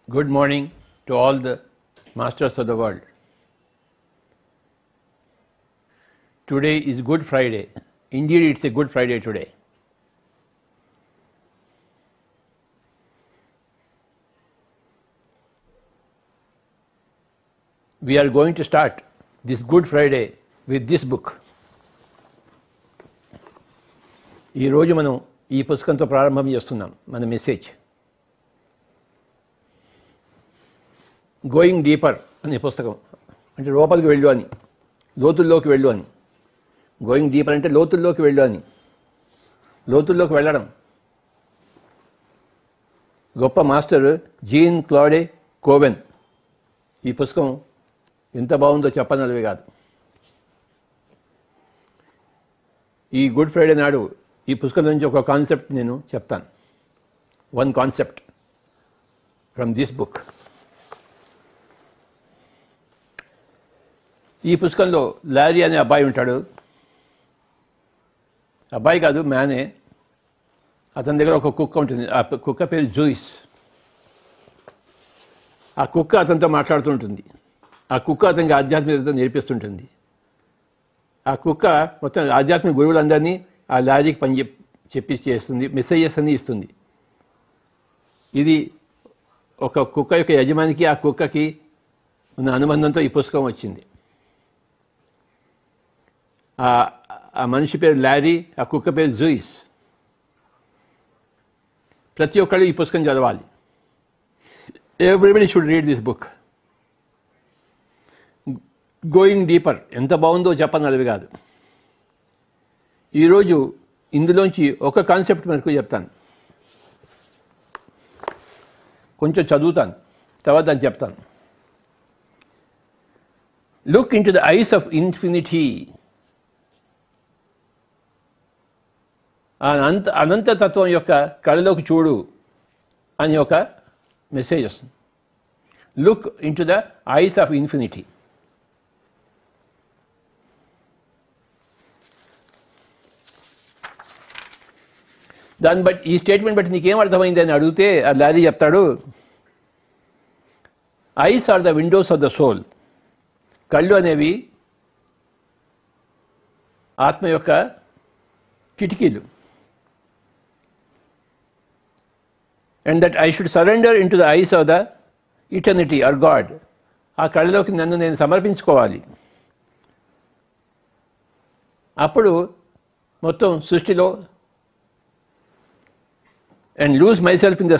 Good morning to all the masters of the world. Today is Good Friday. Indeed, it's a Good Friday today. We are going to start this Good Friday with this book. ఈ రోజు మనం ఈ పుస్తకంతో ప్రారంభం చేస్తున్నాం మన message. Going deeper అనే పుస్తకం అంటే లోపలికి వెళ్ళు అని, లోతుల్లోకి వెళ్ళు అని. గోయింగ్ డీపర్ అంటే లోతుల్లోకి వెళ్ళు అని, లోతుల్లోకి వెళ్ళడం. గొప్ప మాస్టర్ జీన్ క్లాడే కోవెన్ ఈ పుస్తకం ఎంత బాగుందో చెప్పనలవే కాదు. ఈ గుడ్ ఫ్రైడే నాడు ఈ పుస్తకం నుంచి ఒక కాన్సెప్ట్ నేను చెప్తాను. One concept from this book. ఈ పుస్తకంలో లారీ అనే అబ్బాయి ఉంటాడు. అబ్బాయి కాదు, మ్యానే. అతని దగ్గర ఒక కుక్క ఉంటుంది. ఆ కుక్క పేరు జూయిస్. ఆ కుక్క అతనితో మాట్లాడుతూ ఉంటుంది. ఆ కుక్క అతనికి ఆధ్యాత్మికత నేర్పిస్తుంటుంది. ఆ కుక్క మొత్తం ఆధ్యాత్మిక గురువులందరినీ ఆ లారీకి పని చెప్పి చేస్తుంది, మెసేజెస్ అన్నీ ఇస్తుంది. ఇది ఒక కుక్క యొక్క యజమానికి ఆ కుక్కకి ఉన్న అనుబంధంతో ఈ పుస్తకం వచ్చింది. ఆ మనిషి పేరు లారీ, ఆ కుక్క పేరు జూయిస్. ప్రతి ఒక్కళ్ళు ఈ పుస్తకం చదవాలి. Everybody should read this book. Going deeper ఎంత బాగుందో చెప్పనలవి కాదు. ఈరోజు ఇందులోంచి ఒక కాన్సెప్ట్ మనకు చెప్తాను. కొంచెం చదువుతాను, తర్వాత అది చెప్తాను. Look into the eyes of infinity. అనంతతత్వం యొక్క కళలోకి చూడు అని ఒక మెసేజ్ వస్తుంది. Look into the eyes of infinity. దాన్ని బట్టి, ఈ స్టేట్మెంట్ బట్టి నీకేం అర్థమైంది అని అడిగితే ఆ లారీ చెప్తాడు, eyes are the windows of the soul. కళ్ళు అనేవి ఆత్మ యొక్క కిటికీలు. And that I should surrender into the eyes of the eternity or God. ఆ కళ్ళలోకి నన్ను నేను సమర్పించుకోవాలి. అప్పుడు మొత్తం సృష్టిలో and lose myself in the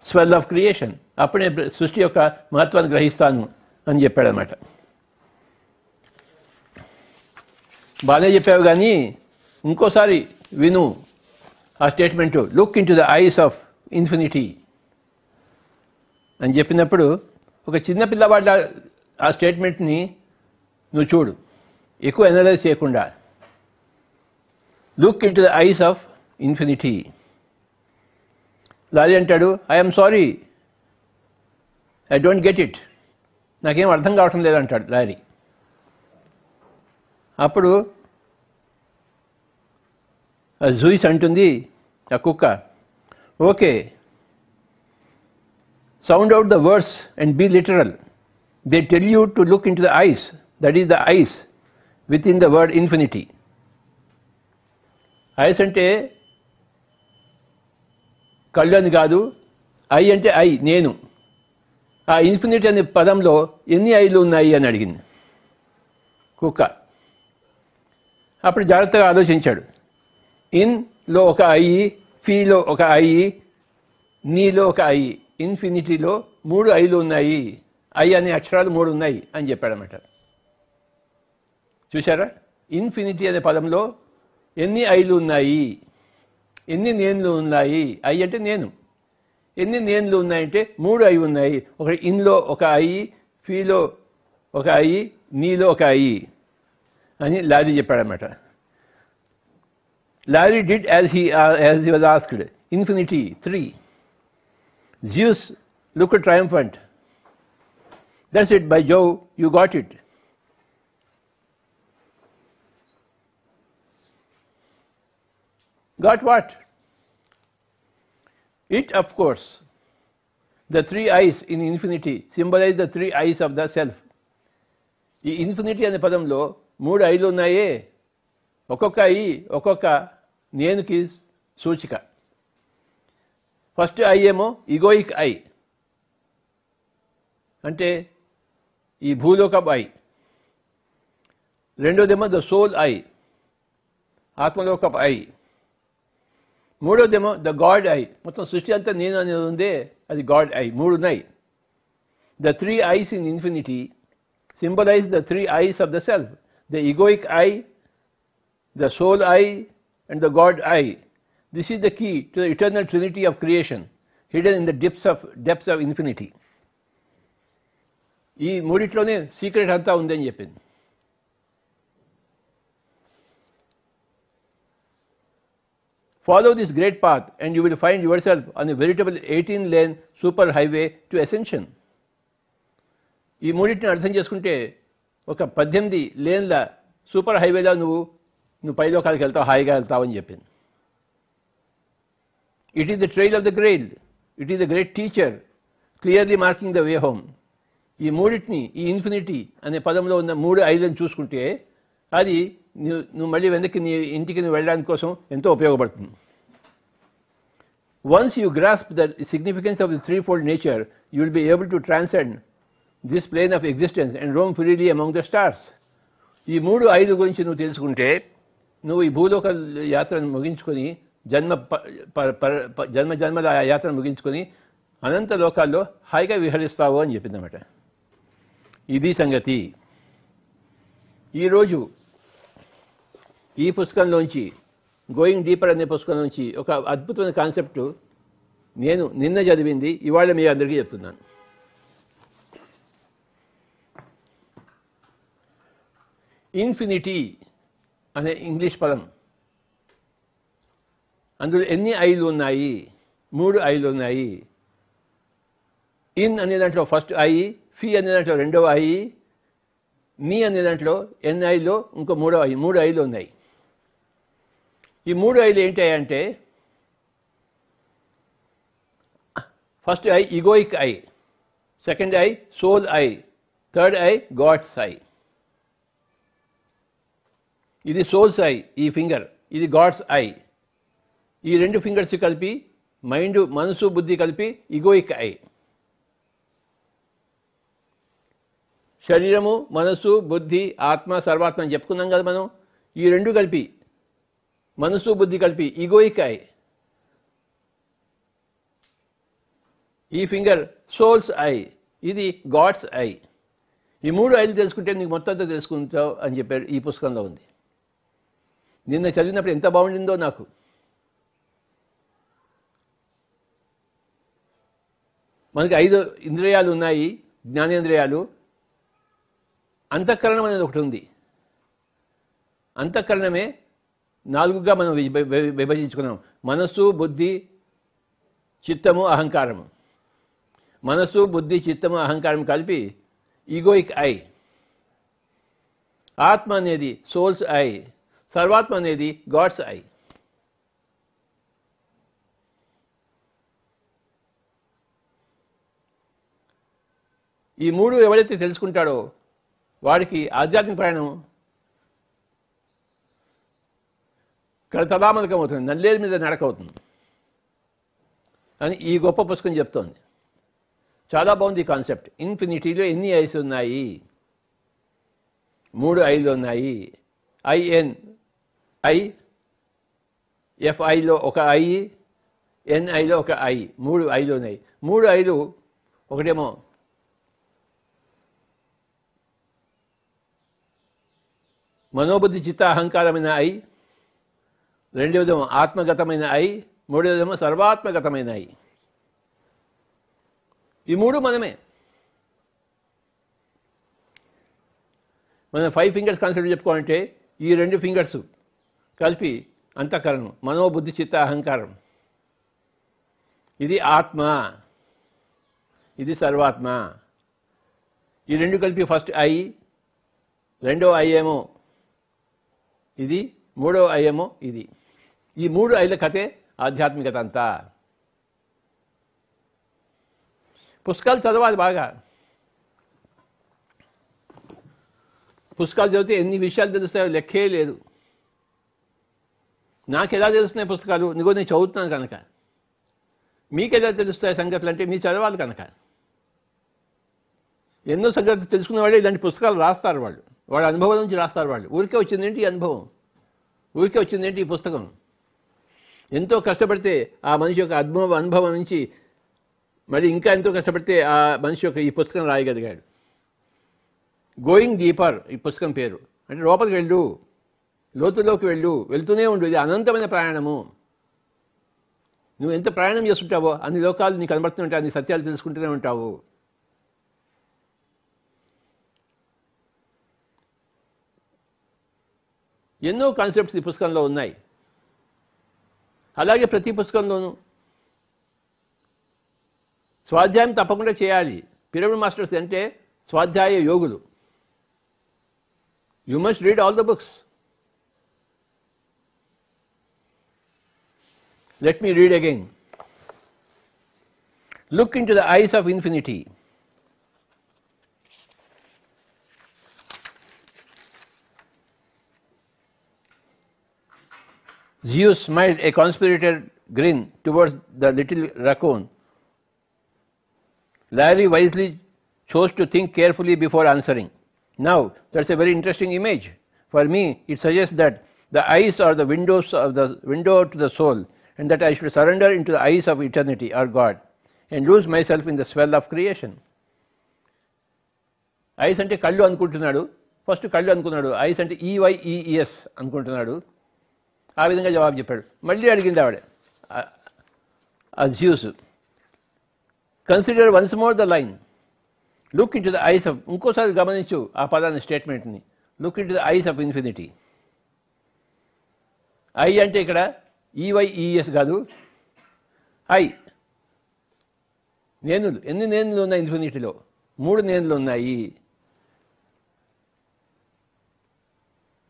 swell of creation. అప్పుడే సృష్టి యొక్క మహత్వాన్ని గ్రహిస్తాను అని చెప్పాడనమాట. బాగానే చెప్పావు కానీ ఇంకోసారి విను ఆ statement. Look into the eyes of infinity అని చెప్పినప్పుడు ఒక చిన్న పిల్లవాళ్ళ ఆ స్టేట్మెంట్ని నువ్వు చూడు, ఎక్కువ అనలైజ్ చేయకుండా. Look into the eyes of infinity. Larry అంటాడు, I'm sorry, I don't get it. నాకేం అర్థం కావటం లేదంటాడు లారీ. అప్పుడు జూయిస్ అంటుంది, ఆ కుక్క, okay, sound out the words and be literal. They tell you to look into the eyes, that is the eyes within the word infinity. Eyes అంటే కళ్ళు అని కాదు, ఐ అంటే ఐ, నేను. ఆ ఇన్ఫినిటీ అనే పదంలో ఎన్ని ఐలు ఉన్నాయి అని అడిగింది కుక్క. అప్పుడు జాగ్రత్తగా ఆలోచించాడు. ఇన్లో ఒక ఐ, ఫీలో ఒక ఐ, నీలో ఒక ఐ. ఇన్ఫినిటీలో 3 ఐలు ఉన్నాయి. ఐ అనే అక్షరాలు 3 ఉన్నాయి అని చెప్పాడన్నమాట. చూసారా, ఇన్ఫినిటీ అనే పదంలో ఎన్ని ఐలు ఉన్నాయి, ఎన్ని నేన్లు ఉన్నాయి. ఐ అంటే నేను. ఎన్ని నేన్లు ఉన్నాయంటే 3 ఐ ఉన్నాయి. ఒకటి ఇన్లో ఒక ఐ, ఫీలో ఒక ఐ, నీలో ఒక ఐ అని లారీ చెప్పాడనమాట. Larry did as he was asked. Infinity 3. Zeus looked triumphant. That's it, by Jove, you got it. Got what? It, of course, the three eyes in infinity symbolize the three eyes of the self. ఈ infinity అనే పదంలో 3 ఐలు ఉన్నాయే, ఒక్కొక్క I ఒక్కొక్క నేనుకి సూచిక. First I ఏమో egoic I, అంటే ఈ భూలోకపు ఐ. రెండోదేమో ద సోల్ ఐ, ఆత్మలోకపు ఐ. మూడోదేమో ద గాడ్ ఐ, మొత్తం సృష్టి అంతా నేను అనేది ఉందే, అది గాడ్ ఐ. 3 ఉన్నాయి. The three ice in infinity symbolize the three eyes of the self, the egoic eye, the soul eye, and the God eye. This is the key to the eternal trinity of creation, hidden in the depths of infinity. ఈ మూడిట్లోనే secret అంతా ఉందని చెప్పింది. Follow this great path and you will find yourself on a veritable 18-lane super highway to ascension. ఈ మూడింటిని అర్థం చేసుకుంటే ఒక 18 లేన్ల super హైవేలో నువ్వు పైలోకాలకు వెళ్తావు, హాయిగా వెళ్తావు అని చెప్పింది. It is the trail of the grail, it is the great teacher clearly marking the way home. ఈ మూడింటిని, ఈ ఇన్ఫినిటీ అనే పదంలో ఉన్న 3 ఐలను చూసుకుంటే అది నువ్వు మళ్ళీ వెనక్కి నీ ఇంటికి నువ్వు వెళ్ళడానికి కోసం ఎంతో ఉపయోగపడుతుంది. Once you grasp the significance of the threefold nature, you will be able to transcend this plane of existence and roam freely among the stars. ఈ 3 ఐదు గురించి నువ్వు తెలుసుకుంటే నువ్వు ఈ భూలోక యాత్రను ముగించుకొని జన్మల యాత్రను ముగించుకొని అనంత లోకాల్లో హాయిగా విహరిస్తావు అని చెప్పిందన్నమాట. ఇది సంగతి. ఈరోజు ఈ పుస్తకంలోంచి, గోయింగ్ డీపర్ అనే పుస్తకంలోంచి ఒక అద్భుతమైన కాన్సెప్ట్ నేను నిన్న చదివింది, ఇవాళ మీ అందరికీ చెప్తున్నాను. ఇన్ఫినిటీ అనే ఇంగ్లీష్ పదం, అందులో ఎన్ని ఐలు ఉన్నాయి? 3 ఐలు ఉన్నాయి. ఇన్ అనే దాంట్లో ఫస్ట్ ఐ, ఫీ అనే దాంట్లో రెండవ ఐ, నీ అనే దాంట్లో ఎన్ఐలో ఇంకో 3వ ఐ. 3 ఐలు ఉన్నాయి. ఈ 3 ఐలు ఏంటి అంటే, first eye egoic eye, second eye soul eye, third eye god's eye. ఇది సోల్స్ ఐ, ఈ ఫింగర్. ఇది గాడ్స్ ఐ. ఈ 2 ఫింగర్స్ కలిపి మైండ్, మనసు, బుద్ధి కలిపి ఈగోయిక్ ఐ. శరీరము, మనసు, బుద్ధి, ఆత్మ, సర్వాత్మ అని చెప్పుకున్నాం కదా మనం. ఈ 2 కలిపి, మనసు బుద్ధి కలిపి ఈగోయిక్ ఐ. ఈ ఫింగర్ సోల్స్ ఐ, ఇది గాడ్స్ ఐ. ఈ 3 ఐలు తెలుసుకుంటే నీకు మొత్తంతో తెలుసుకుంటావు అని చెప్పారు. ఈ పుస్తకంలో ఉంది. నిన్న చదివినప్పుడు ఎంత బాగుండిందో నాకు. మనకి 5 ఇంద్రియాలు ఉన్నాయి, జ్ఞానేంద్రియాలు. అంతఃకరణం అనేది ఒకటి ఉంది. అంతఃకరణమే 4గా మనం విభజించుకున్నాం. మనస్సు, బుద్ధి, చిత్తము, అహంకారము. మనస్సు, బుద్ధి, చిత్తము, అహంకారం కలిపి ఈగోయిక్ ఐ. ఆత్మ అనేది సోల్స్ ఐ, సర్వాత్మ అనేది గాడ్స్ ఐ. ఈ 3 ఎవరైతే తెలుసుకుంటాడో వాడికి ఆధ్యాత్మిక ప్రయాణం కరతలామలకం అవుతుంది, నల్లేరు మీద నడక అవుతుంది అని ఈ గొప్ప పుస్తకం చెప్తోంది. చాలా బాగుంది ఈ కాన్సెప్ట్. ఇన్ఫినిటీలో ఎన్ని ఐస్ ఉన్నాయి? 3 ఐలు ఉన్నాయి. ఐఎన్ ఐ, ఎఫ్ఐలో ఒక ఐ, ఎన్ఐలో ఒక ఐ. 3 ఐలు ఉన్నాయి. 3 ఐలు ఒకటేమో మనోబుద్ధి చిత్త అహంకారమైన ఐ, రెండవదేమో ఆత్మగతమైన ఐ, మూడవదేమో సర్వాత్మగతమైన ఐ. ఈ 3 మనమే. మనం 5 ఫింగర్స్ కాన్సెప్ట్ చెప్పుకోవాలంటే ఈ 2 ఫింగర్స్ కలిపి అంతఃకరణం, మనోబుద్ధి చిత్త అహంకారం. ఇది ఆత్మ, ఇది సర్వాత్మ. ఈ 2 కలిపి ఫస్ట్ ఐ, రెండవ ఐ ఏమో ఇది, మూడవ ఐ ఏమో ఇది. ఈ 3 ఐల కథే ఆధ్యాత్మికత అంతా. పుస్తకాలు చదవాలి బాగా. పుస్తకాలు చదివితే ఎన్ని విషయాలు తెలుస్తాయో లెక్కే లేదు. నాకు ఎలా తెలుస్తున్నాయి పుస్తకాలు? నేను చదువుతున్నాను కనుక. మీకు ఎలా తెలుస్తాయి సంగతులు అంటే మీరు చదవాలి కనుక. ఎన్నో సంగతులు తెలుసుకునే వాళ్ళే ఇలాంటి పుస్తకాలు రాస్తారు. వాళ్ళ అనుభవం నుంచి రాస్తారు. ఊరికే వచ్చిందేంటి ఈ అనుభవం, ఊరికే వచ్చిందేంటి ఈ పుస్తకం. ఎంతో కష్టపడితే ఆ మనిషి యొక్క అనుభవం నుంచి మరి ఇంకా ఎంతో కష్టపడితే ఆ మనిషి యొక్క ఈ పుస్తకం రాయగలిగాడు. గోయింగ్ డీపర్ ఈ పుస్తకం పేరు. అంటే లోపలికి వెళ్ళు, లోతులోకి వెళ్తూనే ఉండు. ఇది అనంతమైన ప్రయాణము. నువ్వు ఎంత ప్రయాణం చేస్తుంటావో అన్ని లోకాలు నీకు కనబడుతుంటాయి, అన్ని సత్యాలు తెలుసుకుంటూనే ఉంటావు. ఎన్నో కాన్సెప్ట్స్ ఈ పుస్తకంలో ఉన్నాయి. అలాగే ప్రతి పుస్తకంలోనూ స్వాధ్యాయం తప్పకుండా చేయాలి. పిరమిడ్ మాస్టర్స్ అంటే స్వాధ్యాయ యోగులు. You must read all the books. Let me read again. Look into the eyes of infinity. Zeus smiled a conspirator grin towards the little raccoon. Larry wisely chose to think carefully before answering. Now, that's a very interesting image. For me, it suggests that the eyes are the window to the soul, and that I should surrender into the eyes of eternity or God and lose myself in the swell of creation. Ice అంటే కళ్ళు అనుకుంటున్నాడు. First కళ్ళు అనుకున్నాడు. Ice అంటే ఈవైఈఎస్ అనుకుంటున్నాడు. ఆ విధంగా జవాబు చెప్పాడు. మళ్ళీ అడిగింది ఆవిడ Zeus. Consider once more the line. Look into the eyes of, ఇంకోసారి గమనించు ఆ పదాన్ని, స్టేట్మెంట్ని. Look into the eyes of infinity. I అంటే ఇక్కడ ఈవైఈఎస్ కాదు, ఐ. నేనులు. ఎన్ని నేనులు ఉన్నాయి ఇన్ఫినిటీలో? 3 నేనులు ఉన్నాయి.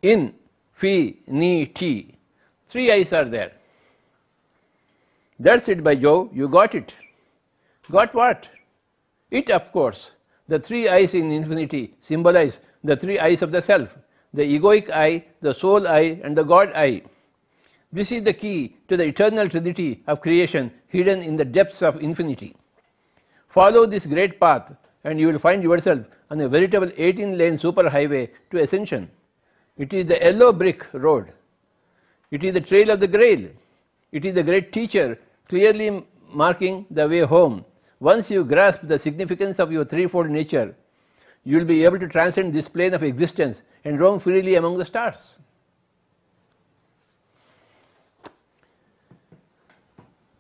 ఇన్, ఫీ, నీ, tea. 3 eyes are there. That's it, by Jove, you got it. Got what? It, of course. The 3 eyes in infinity symbolize the 3 eyes of the self, the egoic eye, the soul eye, and the God eye. This is the key to the eternal trinity of creation hidden in the depths of infinity. Follow this great path and you will find yourself on a veritable 18-lane superhighway to ascension. It is the yellow brick road. It is the trail of the Grail. It is the great teacher clearly marking the way home. Once you grasp the significance of your threefold nature, you will be able to transcend this plane of existence and roam freely among the stars.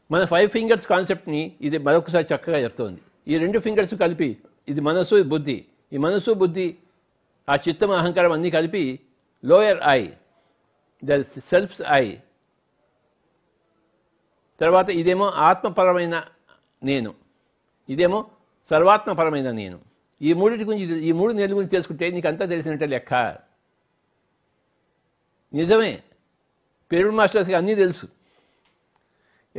మన 5 fingers కాన్సెప్ట్ని ఇది మరొకసారి చక్కగా చెప్తోంది. ఈ 2 fingers కలిపి ఇది మనసు, బుద్ధి. ఈ మనసు, బుద్ధి, ఆ చిత్తం, అహంకారం అన్నీ కలిపి lower eye, the self's eye. తర్వాత ఇదేమో ఆత్మపరమైన నేను, ఇదేమో సర్వాత్మపరమైన నేను. ఈ 3 గురించి, ఈ 3 నేల గురించి తెలుసుకుంటే నీకు అంతా తెలిసినట్టే లెక్క. నిజమే, పిరమిడ్ మాస్టర్స్కి అన్నీ తెలుసు.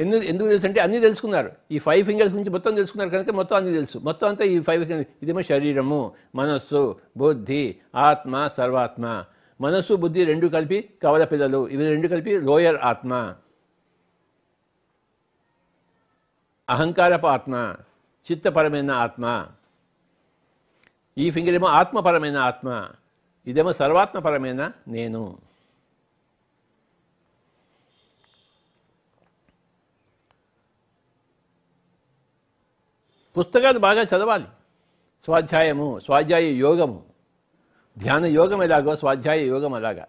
ఎందుకు తెలుసు అంటే అన్నీ తెలుసుకున్నారు. ఈ 5 ఫింగర్స్ గురించి మొత్తం తెలుసుకున్నారు కనుక మొత్తం అన్నీ తెలుసు. మొత్తం అంతా ఈ 5 ఫింగర్స్. ఇదేమో శరీరము, మనస్సు, బుద్ధి, ఆత్మ, సర్వాత్మ. మనస్సు, బుద్ధి 2 కలిపి కవల పిల్లలు, ఇవి 2 కలిపి లోయర్ ఆత్మ. అహంకారపు ఆత్మ, చిత్తపరమైన ఆత్మ. ఈ ఫింగర్ ఏమో ఆత్మపరమైన ఆత్మ, ఇదేమో సర్వాత్మపరమైన నేను. పుస్తకాలు బాగా చదవాలి. స్వాధ్యాయము, స్వాధ్యాయ యోగము, ధ్యాన యోగం ఎలాగో స్వాధ్యాయ యోగం అలాగా.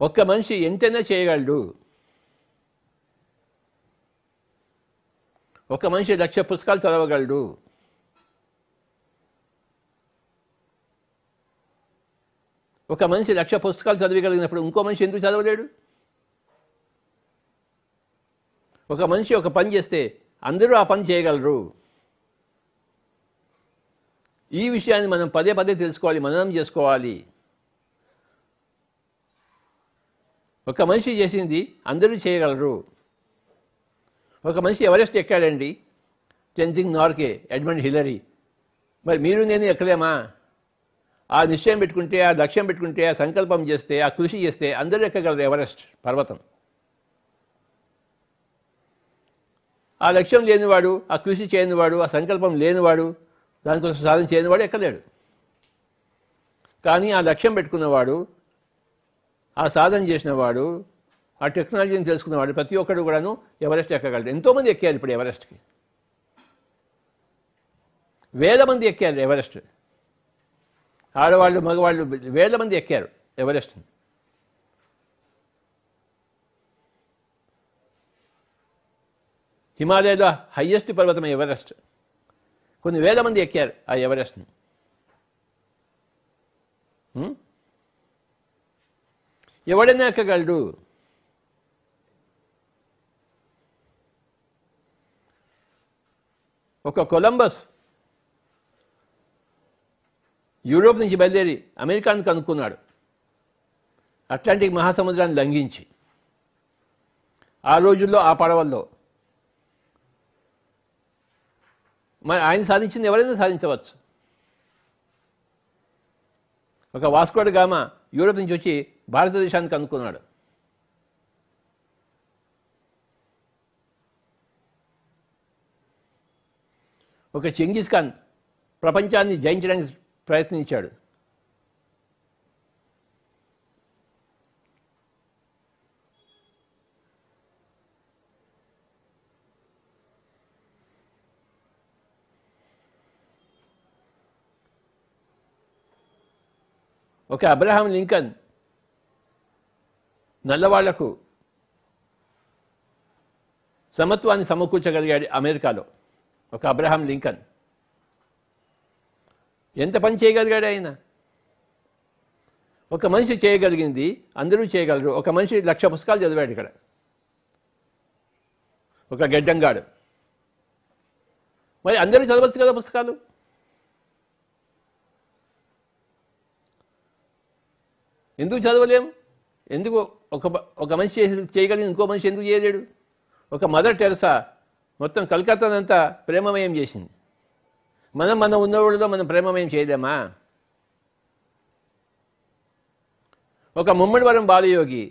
ఒక్క మనిషి ఎంతైనా చేయగలడు. ఒక మనిషి 1,00,000 పుస్తకాలు చదవగలడు. ఒక మనిషి 1,00,000 పుస్తకాలు చదివగలిగినప్పుడు ఇంకో మనిషి ఎందుకు చదవలేడు? ఒక మనిషి ఒక పని చేస్తే అందరూ ఆ పని చేయగలరు. ఈ విషయాన్ని మనం పదే పదే తెలుసుకోవాలి, మననం చేసుకోవాలి. ఒక మనిషి చేసింది అందరూ చేయగలరు. ఒక మనిషి ఎవరెస్ట్ ఎక్కాడండి, టెన్జింగ్ నార్గే, ఎడ్మండ్ హిల్లరీ. మరి మీరు నేను ఎక్కలేమా? ఆ నిశ్చయం పెట్టుకుంటే, ఆ లక్ష్యం పెట్టుకుంటే, ఆ సంకల్పం చేస్తే, ఆ కృషి చేస్తే అందరూ ఎక్కగలరు ఎవరెస్ట్ పర్వతం. ఆ లక్ష్యం లేనివాడు, ఆ కృషి చేయనివాడు, ఆ సంకల్పం లేనివాడు, దానికోసం సాధన చేయనివాడు ఎక్కలేడు. కానీ ఆ లక్ష్యం పెట్టుకున్నవాడు, ఆ సాధన చేసినవాడు, ఆ టెక్నాలజీని తెలుసుకున్నవాడు ప్రతి ఒక్కడు కూడాను ఎవరెస్ట్ ఎక్కగలడు. ఎంతోమంది ఎక్కారు ఇప్పుడు ఎవరెస్ట్కి, వేల మంది ఎక్కారు ఎవరెస్ట్. ఆడవాళ్ళు మగవాళ్ళు వేల మంది ఎక్కారు ఎవరెస్ట్. హిమాలయాలో హయ్యెస్ట్ పర్వతం ఎవరెస్ట్. కొన్ని వేల మంది ఎక్కారు ఆ ఎవరెస్ట్ని. ఎవడైనా ఎక్కగలడు. ఒక కొలంబస్ యూరోప్ నుంచి బయలుదేరి అమెరికాను కనుక్కున్నాడు, అట్లాంటిక్ మహాసముద్రాన్ని లంఘించి. ఆ రోజుల్లో ఆ పడవల్లో మరి ఆయన సాధించింది ఎవరైనా సాధించవచ్చు. ఒక వాస్కో డ గామా యూరోప్ నుంచి వచ్చి భారతదేశాన్ని కనుక్కున్నాడు. ఒక చెంగిస్ ఖాన్ ప్రపంచాన్ని జయించడానికి ప్రయత్నించాడు. ఒక అబ్రహాం లింకన్ నల్లవాళ్లకు సమత్వాన్ని సమకూర్చగలిగాడు అమెరికాలో. ఒక అబ్రహాం లింకన్ ఎంత పని చేయగలిగాడు ఆయన. ఒక మనిషి చేయగలిగింది అందరూ చేయగలరు. ఒక మనిషి 1,00,000 పుస్తకాలు చదివాడు ఇక్కడ. ఒక గెడ్డంగాడు. మరి అందరూ చదవచ్చు కదా పుస్తకాలు. ఎందుకు చదవలేము? ఎందుకు ఒక మనిషి చేయగలిగింది ఇంకో మనిషి ఎందుకు చేయలేడు? ఒక మదర్ టెరెసా మొత్తం కలకత్తానంతా ప్రేమమయం చేసింది. మనం ఉన్నవాళ్ళలో మనం ప్రేమమయం చేయలేమా? ఒక ముమ్మడివరం బాలయోగి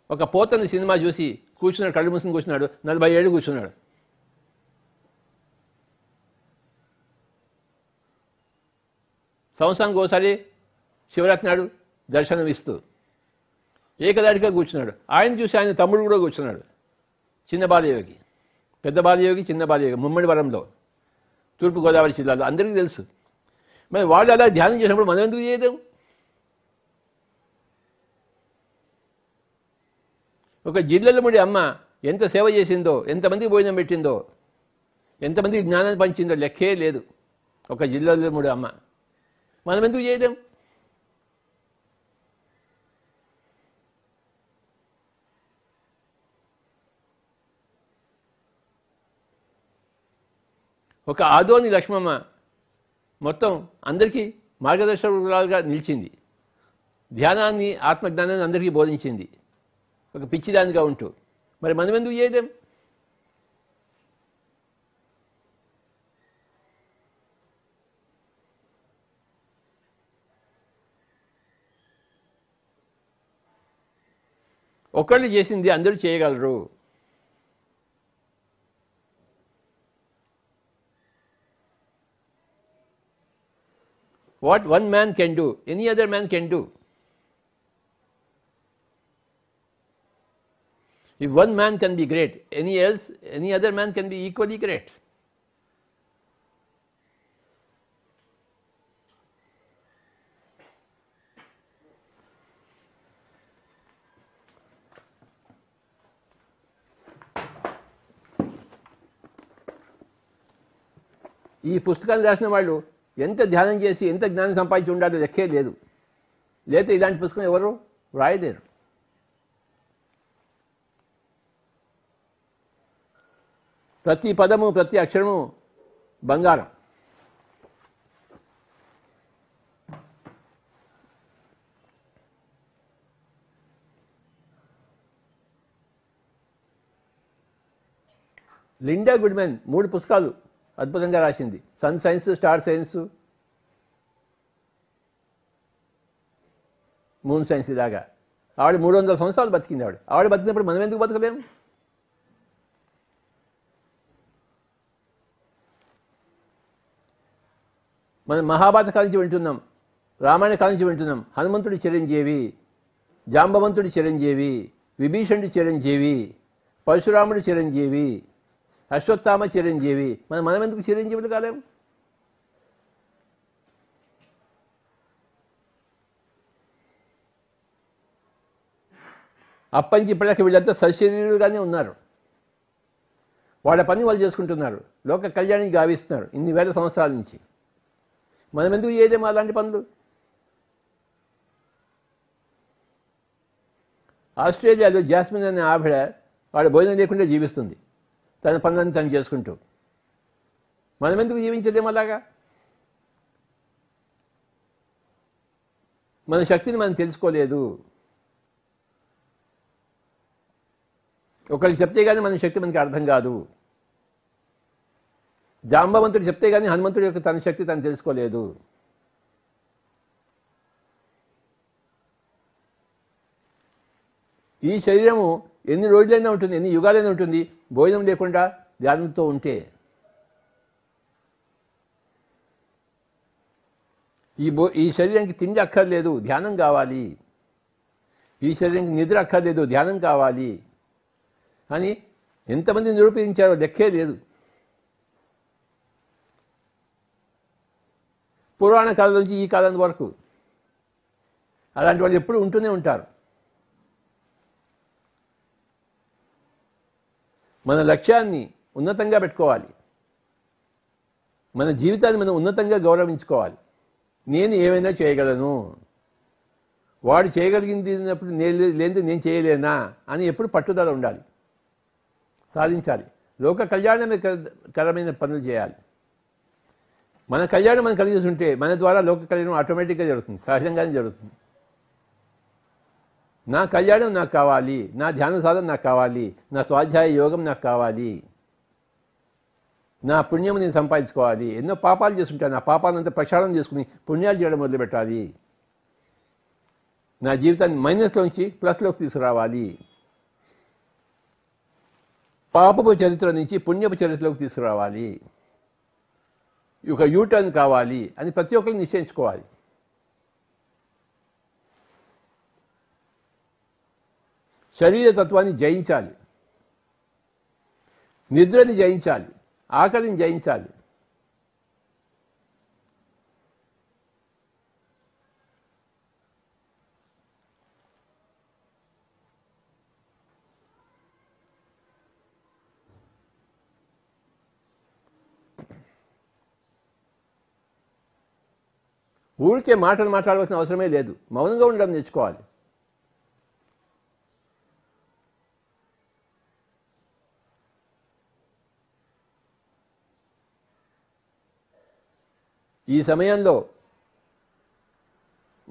ఒక పోతన సినిమా చూసి కూర్చున్నాడు, కళ్ళు మూసుకుని కూర్చున్నాడు. 40 ఏళ్ళు కూర్చున్నాడు. సంవత్సరానికి ఒకసారి శివరాత్రి నాడు దర్శనం ఇస్తూ ఏకదాటిగా కూర్చున్నాడు. ఆయన చూసి ఆయన తమ్ముడు కూడా కూర్చున్నాడు. చిన్న బాలయోగి, పెద్ద బాలయోగి, చిన్న బాలయోగి, ముమ్మడివరంలో, తూర్పుగోదావరి జిల్లాలో. అందరికీ తెలుసు. మరి వాళ్ళు అలా ధ్యానం చేసినప్పుడు మనం ఎందుకు చేయలేము? ఒక జిల్లెలముడి అమ్మ ఎంత సేవ చేసిందో, ఎంతమందికి భోజనం పెట్టిందో, ఎంతమందికి జ్ఞానాన్ని పంచిందో లెక్కే లేదు. ఒక జిల్లెలముడి అమ్మ. మనం ఎందుకు చేయలేం? ఒక ఆదోని లక్ష్మమ్మ మొత్తం అందరికీ మార్గదర్శకురాలుగా నిలిచింది. ధ్యానాన్ని, ఆత్మజ్ఞానాన్ని అందరికీ బోధించింది ఒక పిచ్చిదానిగా ఉంటూ. మరి మనం ఎందుకు చేయలేం? ఒకళ్ళు చేసింది అందరూ చేయగలరు. What one man can do, any other man can do. If one man can be great, any other man can be equally great. ఈ పుస్తకాలు రాసిన వాళ్ళు ఎంత ధ్యానం చేసి ఎంత జ్ఞానం సంపాదించి ఉండాలో లెక్కే లేదు. లేకపోతే ఇలాంటి పుస్తకం ఎవరు రాయలేరు. ప్రతి పదము, ప్రతి అక్షరము బంగారం. లిండా గుడ్మెన్ 3 పుస్తకాలు అద్భుతంగా రాసింది. Sun signs, star signs, moon signs. ఇలాగా ఆవిడ 300 సంవత్సరాలు బతికింది. ఆవిడ బతికినప్పుడు మనం ఎందుకు బతకలేము? మనం మహాభారత కాలం నుంచి వింటున్నాం, రామాయణ కాలం నుంచి వింటున్నాం. హనుమంతుడి చిరంజీవి, జాంబవంతుడి చిరంజీవి, విభీషణుడి చిరంజీవి, పరశురాముడి చిరంజీవి, అశ్వత్థామ చిరంజీవి. మనం ఎందుకు చిరంజీవులు కాలేము? అప్పంచి ఇప్పటికి వీళ్ళంతా సశరీరులుగానే ఉన్నారు. వాళ్ళ పని వాళ్ళు చేసుకుంటున్నారు, లోక కళ్యాణానికి గావిస్తున్నారు ఇన్ని వేల సంవత్సరాల నుంచి. మనం ఎందుకు చేయలేము అలాంటి పనులు? ఆస్ట్రేలియాలో జాస్మిన్ అనే ఆవిడ వాడు భోజనం లేకుండా జీవిస్తుంది, తన పనులను తను చేసుకుంటూ. మనం ఎందుకు జీవించలేము అలాగా? మన శక్తిని మనం తెలుసుకోలేదు. ఒకరికి చెప్తే కానీ మన శక్తి మనకి అర్థం కాదు. జాంబవంతుడు చెప్తే కానీ హనుమంతుడి యొక్క తన శక్తి తను తెలుసుకోలేదు. ఈ శరీరము ఎన్ని రోజులైనా ఉంటుంది, ఎన్ని యుగాలైనా ఉంటుంది భోజనం లేకుండా ధ్యానంతో ఉంటే. ఈ శరీరానికి తిండి అక్కర్లేదు, ధ్యానం కావాలి. ఈ శరీరానికి నిద్ర అక్కర్లేదు, ధ్యానం కావాలి అని ఎంతమంది నిరూపించారో లెక్కే లేదు. పురాణ కాలం నుంచి ఈ కాలం వరకు అలాంటి వాళ్ళు ఎప్పుడు ఉంటూనే ఉంటారు. మన లక్ష్యాన్ని ఉన్నతంగా పెట్టుకోవాలి, మన జీవితాన్ని మనం ఉన్నతంగా గౌరవించుకోవాలి. నేను ఏమైనా చేయగలను, వాడు చేయగలిగింది లేనిది నేను చేయలేనా అని ఎప్పుడు పట్టుదల ఉండాలి, సాధించాలి. లోక కళ్యాణకరమైన పనులు చేయాలి. మన కళ్యాణం మనం కలిగి ఉంటే మన ద్వారా లోక కళ్యాణం ఆటోమేటిక్గా జరుగుతుంది, సహజంగానే జరుగుతుంది. నా కళ్యాణం నాకు కావాలి, నా ధ్యాన సాధన నాకు కావాలి, నా స్వాధ్యాయ యోగం నాకు కావాలి, నా పుణ్యం నేను సంపాదించుకోవాలి. ఎన్నో పాపాలు చేసుకుంటాను, ఆ పాపాలంతా ప్రక్షాళన చేసుకుని పుణ్యాలు చేయడం మొదలుపెట్టాలి. నా జీవితాన్ని మైనస్లోంచి ప్లస్లోకి తీసుకురావాలి. పాపపు చరిత్ర నుంచి పుణ్యపు చరిత్రలోకి తీసుకురావాలి. ఒక యూటర్న్ కావాలి అని ప్రతి ఒక్కరు నిశ్చయించుకోవాలి. శరీర తత్వాన్ని జయించాలి, నిద్రని జయించాలి, ఆకలిని జయించాలి. ఊరికే మాటలు మాట్లాడవలసిన అవసరమే లేదు, మౌనంగా ఉండడం నేర్చుకోవాలి. ఈ సమయంలో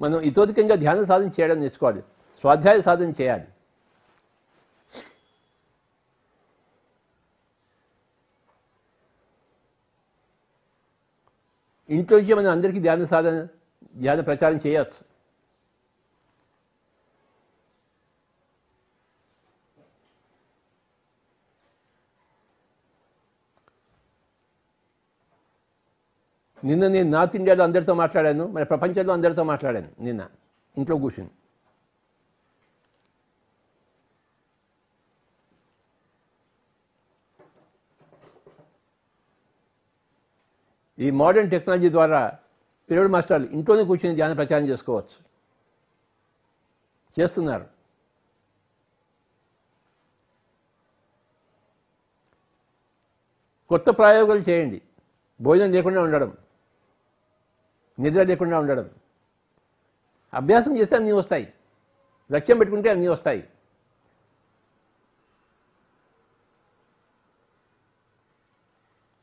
మనం ఇతోధికంగా ధ్యాన సాధన చేయడం నేర్చుకోవాలి, స్వాధ్యాయ సాధన చేయాలి. ఇంట్లో నుంచి మనం అందరికీ ధ్యాన ప్రచారం చేయవచ్చు. నిన్న నేను నార్త్ ఇండియాలో అందరితో మాట్లాడాను, మన ప్రపంచంలో అందరితో మాట్లాడాను. నిన్న ఇంట్లో కూర్చుని ఈ మోడర్న్ టెక్నాలజీ ద్వారా పిరమిడ్ మాస్టర్లు ఇంట్లోనే కూర్చొని ధ్యాన ప్రచారం చేసుకోవచ్చు, చేస్తున్నారు. కొత్త ప్రయోగాలు చేయండి. భోజనం లేకుండా ఉండడం, నిద్ర లేకుండా ఉండడం. అభ్యాసం చేస్తే అన్నీ వస్తాయి, లక్ష్యం పెట్టుకుంటే అన్నీ వస్తాయి.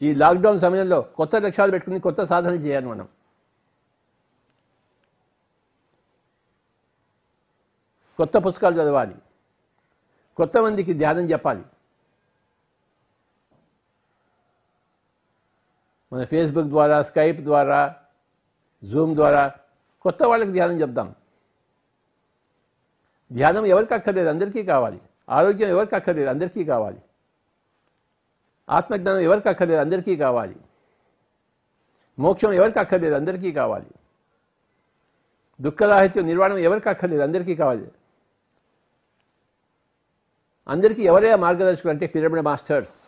ఈ లాక్డౌన్ సమయంలో కొత్త లక్ష్యాలు పెట్టుకుని కొత్త సాధనలు చేయాలి. మనం కొత్త పుస్తకాలు చదవాలి, కొత్త మందికి ధ్యానం చెప్పాలి. మన ఫేస్బుక్ ద్వారా, స్కైప్ ద్వారా, జూమ్ ద్వారా కొత్త వాళ్ళకి ధ్యానం చెప్దాం. ధ్యానం ఎవరికి అక్కర్లేదు, అందరికీ కావాలి. ఆరోగ్యం ఎవరికి అక్కర్లేదు, అందరికీ కావాలి. ఆత్మజ్ఞానం ఎవరికి అక్కర్లేదు, అందరికీ కావాలి. మోక్షం ఎవరికి అక్కర్లేదు, అందరికీ కావాలి. దుఃఖరాహిత్యం, నిర్వాణం ఎవరికి అక్కర్లేదు, అందరికీ కావాలి. అందరికీ ఎవరే మార్గదర్శకులు అంటే పిరమిడ్ మాస్టర్స్.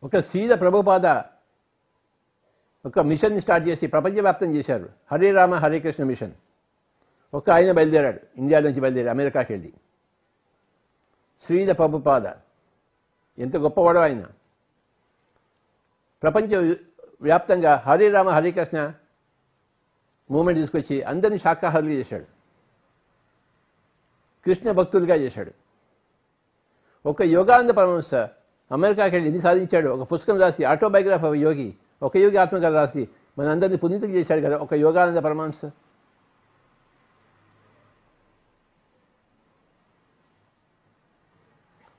ఒక శ్రీల ప్రభుపాద ఒక మిషన్ స్టార్ట్ చేసి ప్రపంచవ్యాప్తం చేశారు. హరే రామ హరే కృష్ణ మిషన్. ఒక ఆయన బయలుదేరాడు, ఇండియా నుంచి బయలుదేరి అమెరికాకి వెళ్ళి. శ్రీల ప్రభుపాద ఎంత గొప్పవాడో ఆయన. ప్రపంచ వ్యాప్తంగా హరే రామ హరే కృష్ణ మూమెంట్ తీసుకొచ్చి అందరినీ శాకాహారులుగా చేశాడు, కృష్ణ భక్తులుగా చేశాడు. ఒక యోగానంద పరమహంస అమెరికాకి వెళ్ళి ఇది సాధించాడు. ఒక పుస్తకం రాసి, ఆటోబయోగ్రఫీ ఆఫ్ యోగి, ఒక యోగి ఆత్మకథ రాసి మన అందరినీ పునీతం చేశాడు కదా ఒక యోగానంద పరమహంస.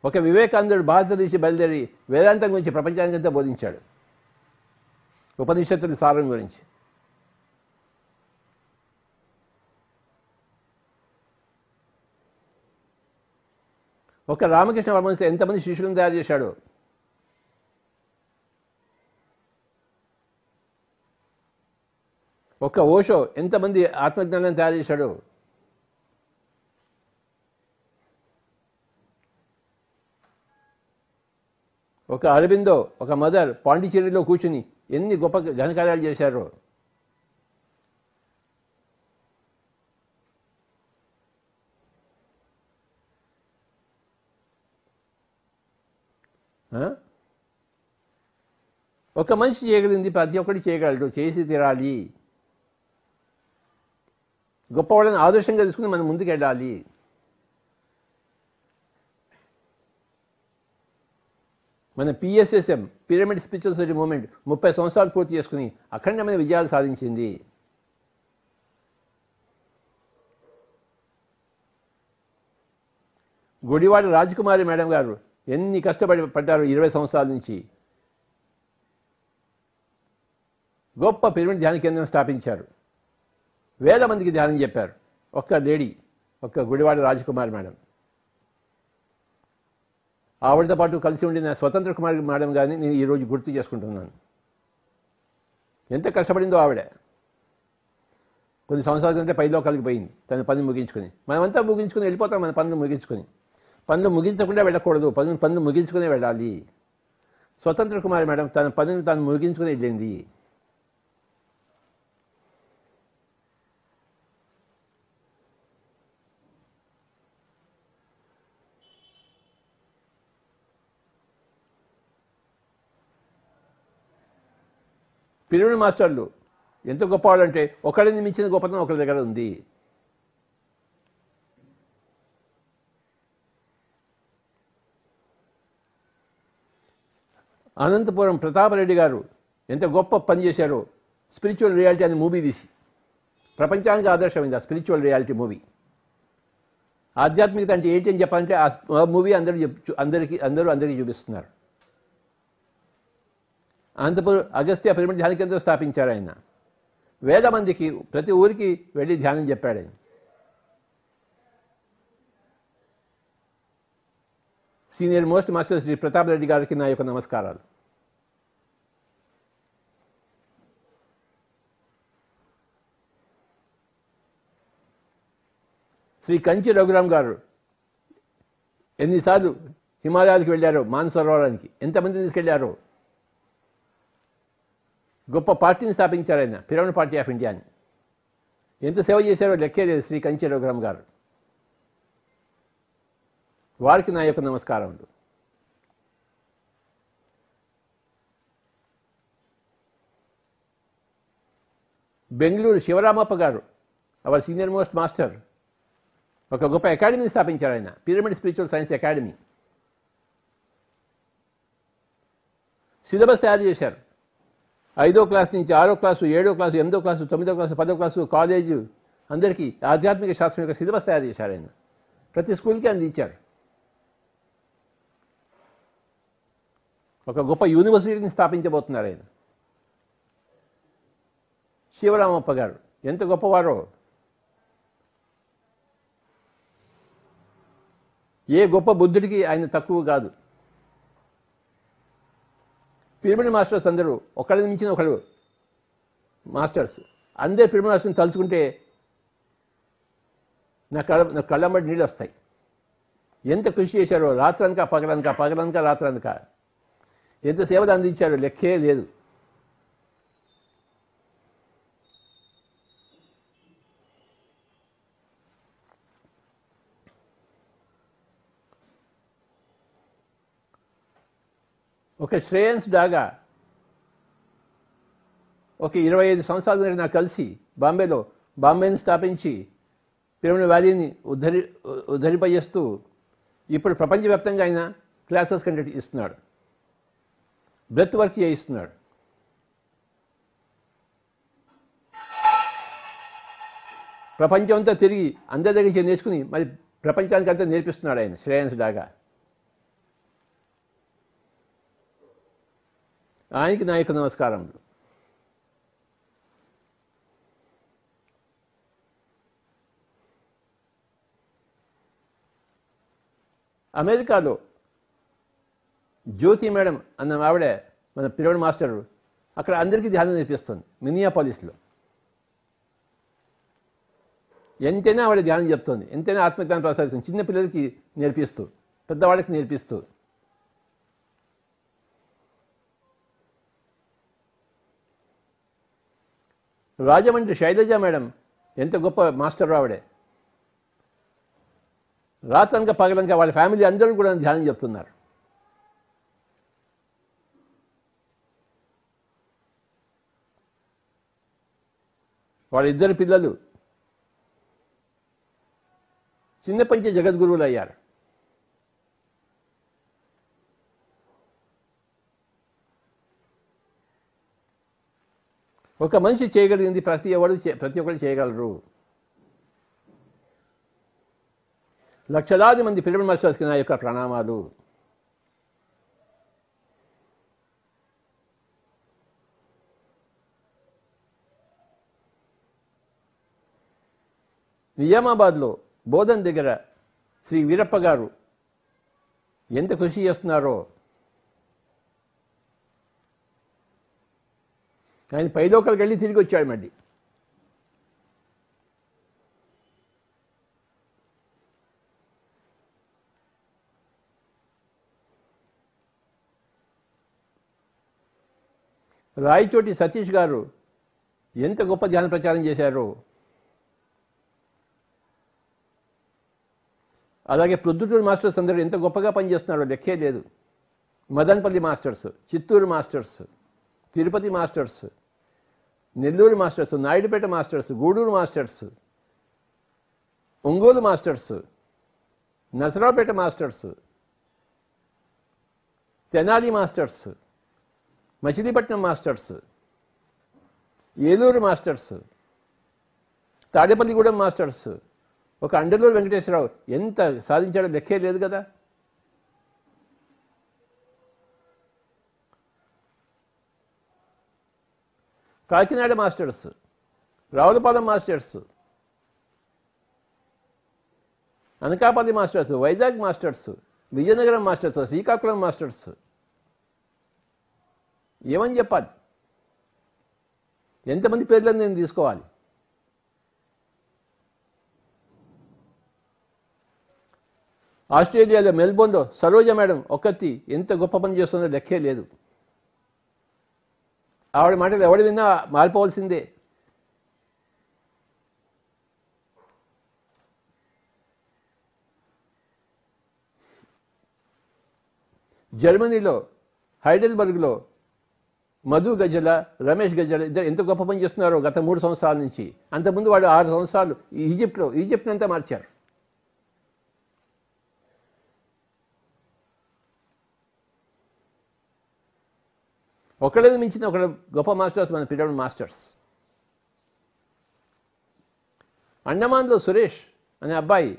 ఒక వివేకానందుడు భారతదేశం బయలుదేరి వేదాంతం గురించి ప్రపంచానికంతా బోధించాడు, ఉపనిషత్తుల సారం గురించి. ఒక రామకృష్ణ పరమహంస ఎంతమంది శిష్యులను తయారు చేశాడు. ఒక ఓషో ఎంతమంది ఆత్మజ్ఞానాన్ని తయారు చేశాడు. ఒక అరబిందో, ఒక మదర్ పాండిచేరిలో కూర్చుని ఎన్ని గొప్ప ఘనకార్యాలు చేశారో. ఒక మనిషి చేయగలిగింది ప్రతి ఒక్కటి చేయగలడు, చేసి తీరాలి. గొప్పవాళ్ళని ఆదర్శంగా తీసుకుని మనం ముందుకు వెళ్ళాలి. మన PSSM, pyramid spiritual society movement 30 సంవత్సరాలు పూర్తి చేసుకుని అఖండమైన విజయాలు సాధించింది. గుడివాడ రాజకుమారి మేడం గారు ఎన్ని కష్టపడ్డారు 20 సంవత్సరాల నుంచి. గొప్ప పిరమిడ్ ధ్యాన కేంద్రం స్థాపించారు, వేల మందికి ధ్యానం చెప్పారు. ఒక్క లేడీ, ఒక్క గుడివాడ రాజకుమారి మేడం. ఆవిడతో పాటు కలిసి ఉండిన స్వతంత్ర కుమారి మేడం గారిని నేను ఈరోజు గుర్తు చేసుకుంటున్నాను. ఎంత కష్టపడిందో ఆవిడ. కొన్ని సంవత్సరాల కంటే పైలోకాలకి పోయింది తన పని ముగించుకొని. మనమంతా ముగించుకొని వెళ్ళిపోతాం, మన పనులు ముగించుకొని. పనులు ముగించకుండా వెళ్ళకూడదు, పనులు ముగించుకునే వెళ్ళాలి. స్వతంత్ర కుమారి మేడం తన పనిని తాను ముగించుకుని వెళ్ళింది. పిరమిడ్ మాస్టర్లు ఎంత గొప్పవాళ్ళంటే ఒకళ్ళని మించిన గొప్పతనం ఒకరి దగ్గర ఉంది. అనంతపురం ప్రతాపరెడ్డి గారు ఎంత గొప్ప పని చేశారో. స్పిరిచువల్ రియాలిటీ అనే మూవీ తీసి ప్రపంచానికి ఆదర్శమైంది. ఆ స్పిరిచువల్ రియాలిటీ మూవీ. ఆధ్యాత్మికత అంటే ఏంటి అని చెప్పాలంటే ఆ మూవీ అందరికీ చూపిస్తున్నారు. అనంతపురం అగస్త్య పిరమిడ్ ధ్యాన కేంద్రం స్థాపించారు ఆయన. వేల మందికి ప్రతి ఊరికి వెళ్ళి ధ్యానం చెప్పాడు ఆయన. Senior most master Shri Pratap Reddy గారికి నా యొక్క నమస్కారాలు. శ్రీ కంచి రఘురామ్ గారు ఎన్నిసార్లు హిమాలయాలకు వెళ్ళారో, మానసరోవరానికి ఎంతమంది తీసుకెళ్లారో. గొప్ప పార్టీని స్థాపించారు ఆయన, పిరమిడ్ పార్టీ ఆఫ్ ఇండియా అని. ఎంత సేవ చేశారో లెక్కే లేదు శ్రీ కంచి రఘురామ్ గారు. వారికి నా యొక్క నమస్కారములు. బెంగళూరు శివరామప్ప గారు అవర్ సీనియర్ మోస్ట్ మాస్టర్ ఒక గొప్ప అకాడమీని స్థాపించారు ఆయన, pyramid spiritual science academy. Syllabus తయారు చేశారు. 5వ క్లాస్ నుంచి 6వ క్లాసు, 7వ క్లాసు, 8వ క్లాసు, 9వ క్లాసు, 10వ క్లాసు, కాలేజు అందరికీ ఆధ్యాత్మిక శాస్త్రం యొక్క సిలబస్ తయారు చేశారు ఆయన. ప్రతి స్కూల్కి అందించారు. ఒక గొప్ప యూనివర్సిటీని స్థాపించబోతున్నారు ఆయన. శివరామప్ప గారు ఎంత గొప్పవారో. ఏ గొప్ప బుద్ధుడికి ఆయన తక్కువ కాదు. పిరమిడ్ మాస్టర్స్ అందరూ ఒకళ్ళని మించిన ఒకళ్ళు మాస్టర్స్. అందరు పిరమిడ్ మాస్టర్ని తలుచుకుంటే నా కళ్ళమ్మడి నీళ్ళు వస్తాయి. ఎంత కృషి చేశారో, రాత్రనక పగలనక, పగలనక రాత్రనక ఎంత సేవలు అందించారో లెక్కే లేదు. ఒక శ్రేయన్స్ డాగా ఒక 25 సంవత్సరాల నుండి నాకు కలిసి బాంబేని స్థాపించి పిరమిడ్ వ్యాలీని ఉద్ధరింపజేస్తూ ఇప్పుడు ప్రపంచవ్యాప్తంగా ఆయన క్లాసెస్ కండక్ట్ ఇస్తున్నాడు, బ్రెత్ వర్క్ చేయిస్తున్నాడు. ప్రపంచం అంతా తిరిగి అందరి దగ్గర నేర్చుకుని మరి ప్రపంచానికి అంతా నేర్పిస్తున్నాడు ఆయన శ్రేయన్స్ డాగా. ఆయనకి నా యొక్క నమస్కారములు. అమెరికాలో జ్యోతి మేడం అన్న ఆవిడ మన పిరమిడ్ మాస్టర్ అక్కడ అందరికీ ధ్యానం నేర్పిస్తుంది మినియాపాలిస్లో. ఎంతైనా ఆవిడ ధ్యానం చెప్తుంది, ఎంతైనా ఆత్మజ్ఞానం ప్రసాదిస్తుంది. చిన్న పిల్లలకి నేర్పిస్తూ, పెద్దవాళ్ళకి నేర్పిస్తూ. రాజమండ్రి శైలజ మేడం ఎంత గొప్ప మాస్టర్ ఆవిడే. రాత్రనక పగలనక వాళ్ళ ఫ్యామిలీ అందరూ కూడా ధ్యానం చెప్తున్నారు. వాళ్ళిద్దరు పిల్లలు చిన్నప్పటి నుంచే జగద్గురువులు అయ్యారు. ఒక మనిషి చేయగలిగింది ప్రతి ఒక్కరు చేయగలరు. లక్షలాది మంది పిరమిడ్ మాస్టర్స్కి నా యొక్క ప్రణామాలు. నిజామాబాద్లో బోధన్ దగ్గర శ్రీ వీరప్ప గారు ఎంత కృషి చేస్తున్నారో. ఆయన పైలోకలకు వెళ్ళి తిరిగి వచ్చాడు మళ్ళీ. రాయచోటి సతీష్ గారు ఎంత గొప్ప ధ్యాన ప్రచారం చేశారో. అలాగే ప్రొద్దుటూరు మాస్టర్స్ అందరూ ఎంత గొప్పగా పనిచేస్తున్నారో లెక్కే లేదు. Madanapalle masters, Chittoor masters, Tirupati masters, Nellore masters, Naidupeta masters, Gudur masters, Ongole masters, Narasaraopet masters, Tenali masters, Machilipatnam masters, Eluru masters, Tadepalligudem masters, ఒక అండలూరు వెంకటేశ్వరరావు ఎంత సాధించాడో లెక్కే లేదు కదా. Kakinada masters, Ravulapalem masters, Anakapalli masters, Vizag masters, Vizianagaram masters, Srikakulam masters. ఏమని చెప్పాలి? ఎంతమంది పేర్లను నేను తీసుకోవాలి? ఆస్ట్రేలియాలో మెల్బోర్న్లో సరోజ మేడం ఒక్కతి ఎంత గొప్ప పని చేస్తుందో లెక్కే లేదు. ఆవిడ మాటలు ఎవడు విన్నా మారిపోవాల్సిందే. జర్మనీలో హైడెల్బర్గ్లో మధు గజల, రమేష్ గజల ఇద్దరు ఎంత గొప్ప పని చేస్తున్నారో గత 3 సంవత్సరాల నుంచి. అంతకుముందు వాడు 6 సంవత్సరాలు ఈజిప్ట్ని అంతా మార్చారు. ఒకళ్ళని మించిన ఒకళ్ళు గొప్ప మాస్టర్స్ మన పిరమిడ్ మాస్టర్స్. అండమాన్లో సురేష్ అనే అబ్బాయి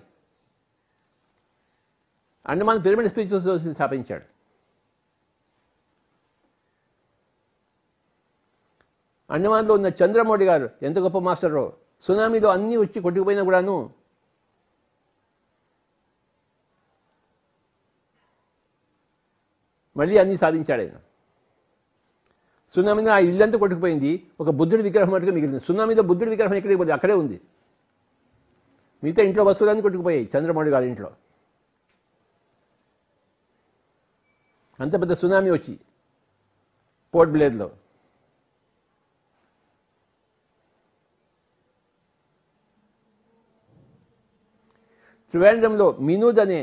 అండమాన్ పిరమిడ్ స్పిరిచువల్ సొసైటీ స్థాపించాడు. అండమాన్లో ఉన్న చంద్రమౌళి గారు ఎంత గొప్ప మాస్టరో, సునామీలో అన్నీ వచ్చి కొట్టుకుపోయినా కూడాను మళ్ళీ అన్నీ సాధించాడు ఆయన. సునామీలో ఆ ఇల్లంతా కొట్టుకుపోయింది, ఒక బుద్ధుడి విగ్రహం మటుకు మిగిలింది. సునామీలో బుద్ధుడి విగ్రహం ఎక్కడికి పోయింది, అక్కడే ఉంది. మిగతా ఇంట్లో వస్తువులన్నీ కొట్టుకుపోయాయి చంద్రమౌళి గారి ఇంట్లో. అంత పెద్ద సునామీ వచ్చి పోర్ట్ బ్లేర్లో. త్రివేంద్రంలో మినూద్ అనే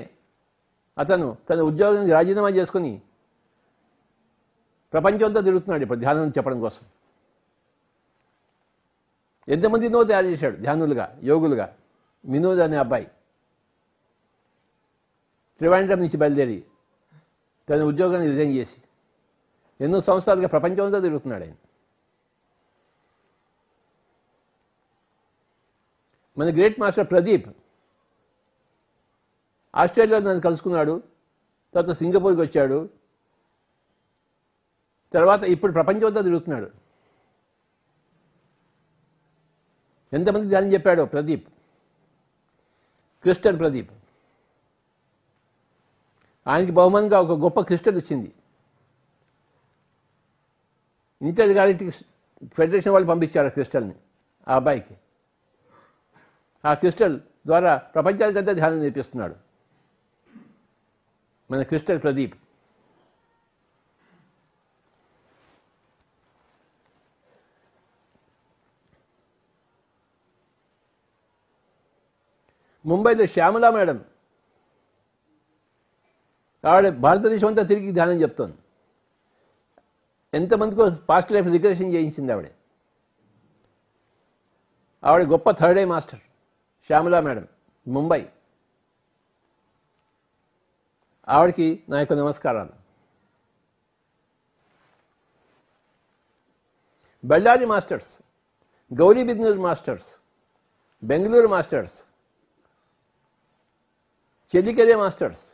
అతను తన ఉద్యోగానికి రాజీనామా చేసుకుని ప్రపంచంతో తిరుగుతున్నాడు ఇప్పుడు ధ్యానం చెప్పడం కోసం. ఎంతమందినో తయారు చేశాడు ధ్యానులుగా, యోగులుగా. మినూద్ అనే అబ్బాయి త్రివేంద్రం నుంచి బయలుదేరి తన ఉద్యోగాన్ని రిజైన్ చేసి ఎన్నో సంవత్సరాలుగా ప్రపంచంతో తిరుగుతున్నాడు ఆయన. మన గ్రేట్ మాస్టర్ ప్రదీప్ ఆస్ట్రేలియాలో నన్ను కలుసుకున్నాడు, తర్వాత సింగపూర్కి వచ్చాడు, తర్వాత ఇప్పుడు ప్రపంచంతో తిరుగుతున్నాడు. ఎంతమంది ధ్యానం చెప్పాడో ప్రదీప్, క్రిస్టల్ ప్రదీప్. ఆయనకి బహుమానంగా ఒక గొప్ప క్రిస్టల్ వచ్చింది. ఇంటర్ గ్యాలక్టిక్ ఫెడరేషన్ వాళ్ళు పంపించారు ఆ క్రిస్టల్ని ఆ అబ్బాయికి. ఆ క్రిస్టల్ ద్వారా ప్రపంచానికంతా ధ్యానం నేర్పిస్తున్నాడు మన క్రిస్టల్ ప్రదీప్. ముంబైలో శ్యామలా మేడం, ఆవిడ భారతదేశం అంతా తిరిగి ధ్యానం చెప్తోంది. ఎంతమందికో పాస్ట్ లైఫ్ రిగ్రెషన్ చేయించింది ఆవిడ. ఆవిడ గొప్ప third eye master Shyamala madam, Mumbai. ఆవిడకి నా యొక్క నమస్కారాలు. Bellary masters, Gauribidanur masters, Bengaluru masters, Chellikere masters,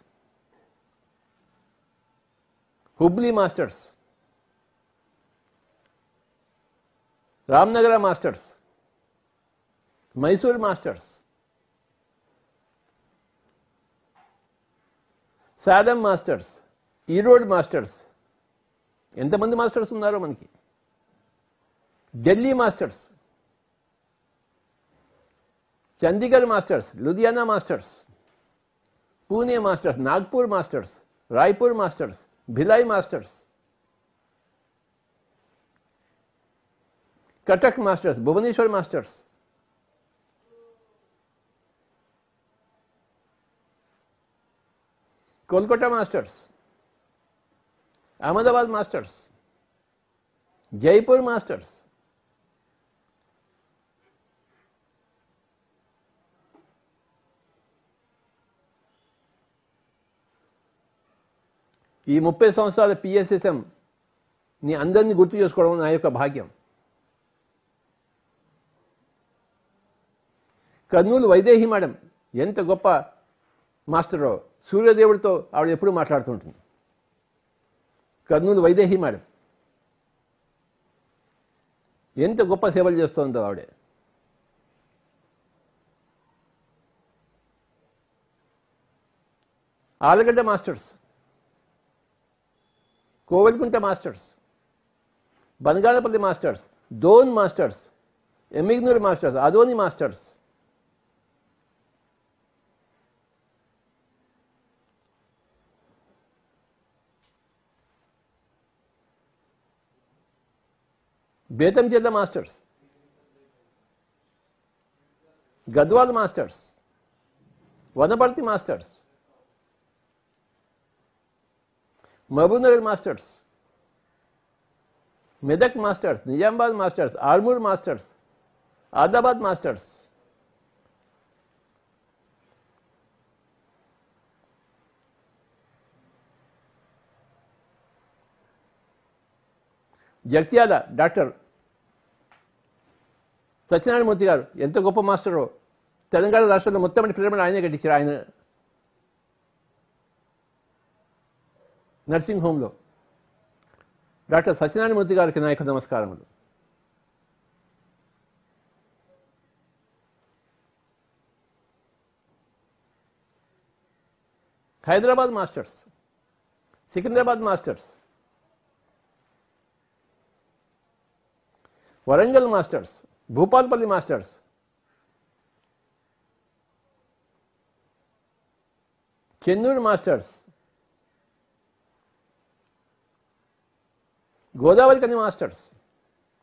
Hubli masters, Ramnagara masters, Mysore masters, Sadam masters, Erode masters. ఎంతమంది మాస్టర్స్ ఉన్నారో మనకి. Delhi masters, Chandigarh masters, Ludhiana masters, Pune masters, Nagpur masters, Raipur masters, Bhilai masters, Cuttack masters, Bhubaneswar masters, Kolkata masters, Ahmedabad masters, Jaipur masters, ఈ 30 సంవత్సరాల పిఎస్ఎస్ఎంని అందరినీ గుర్తు చేసుకోవడం నా యొక్క భాగ్యం. కర్నూలు వైదేహి మేడం ఎంత గొప్ప మాస్టరో, సూర్యదేవుడితో ఆవిడ ఎప్పుడూ మాట్లాడుతుంటుంది. కర్నూలు వైదేహి మేడం ఎంత గొప్ప సేవలు చేస్తుందో ఆవిడ. Allagadda masters, Kovelkunta masters, Banaganapalle masters, Dhone masters, Yemmiganur masters, Adoni masters, Betamcherla masters, Gadwal masters, Wanaparthy masters, Mahabubnagar masters, Medak masters, Nizamabad masters, Armoor masters, Adilabad masters, Jagtial doctor Satyanarayana Murthy garu ఎంత గొప్ప మాస్టరో, తెలంగాణ రాష్ట్రంలో మొత్తం పిరమిడ్ ఆయనే కట్టించారు. ఆయన నర్సింగ్ హోమ్లో డాక్టర్ సత్యనారాయణమూర్తి గారికి నాయక నమస్కారములు. Hyderabad masters, Secunderabad masters, Warangal masters, Bhupalpally masters, Chennur masters, Godavarikhani masters,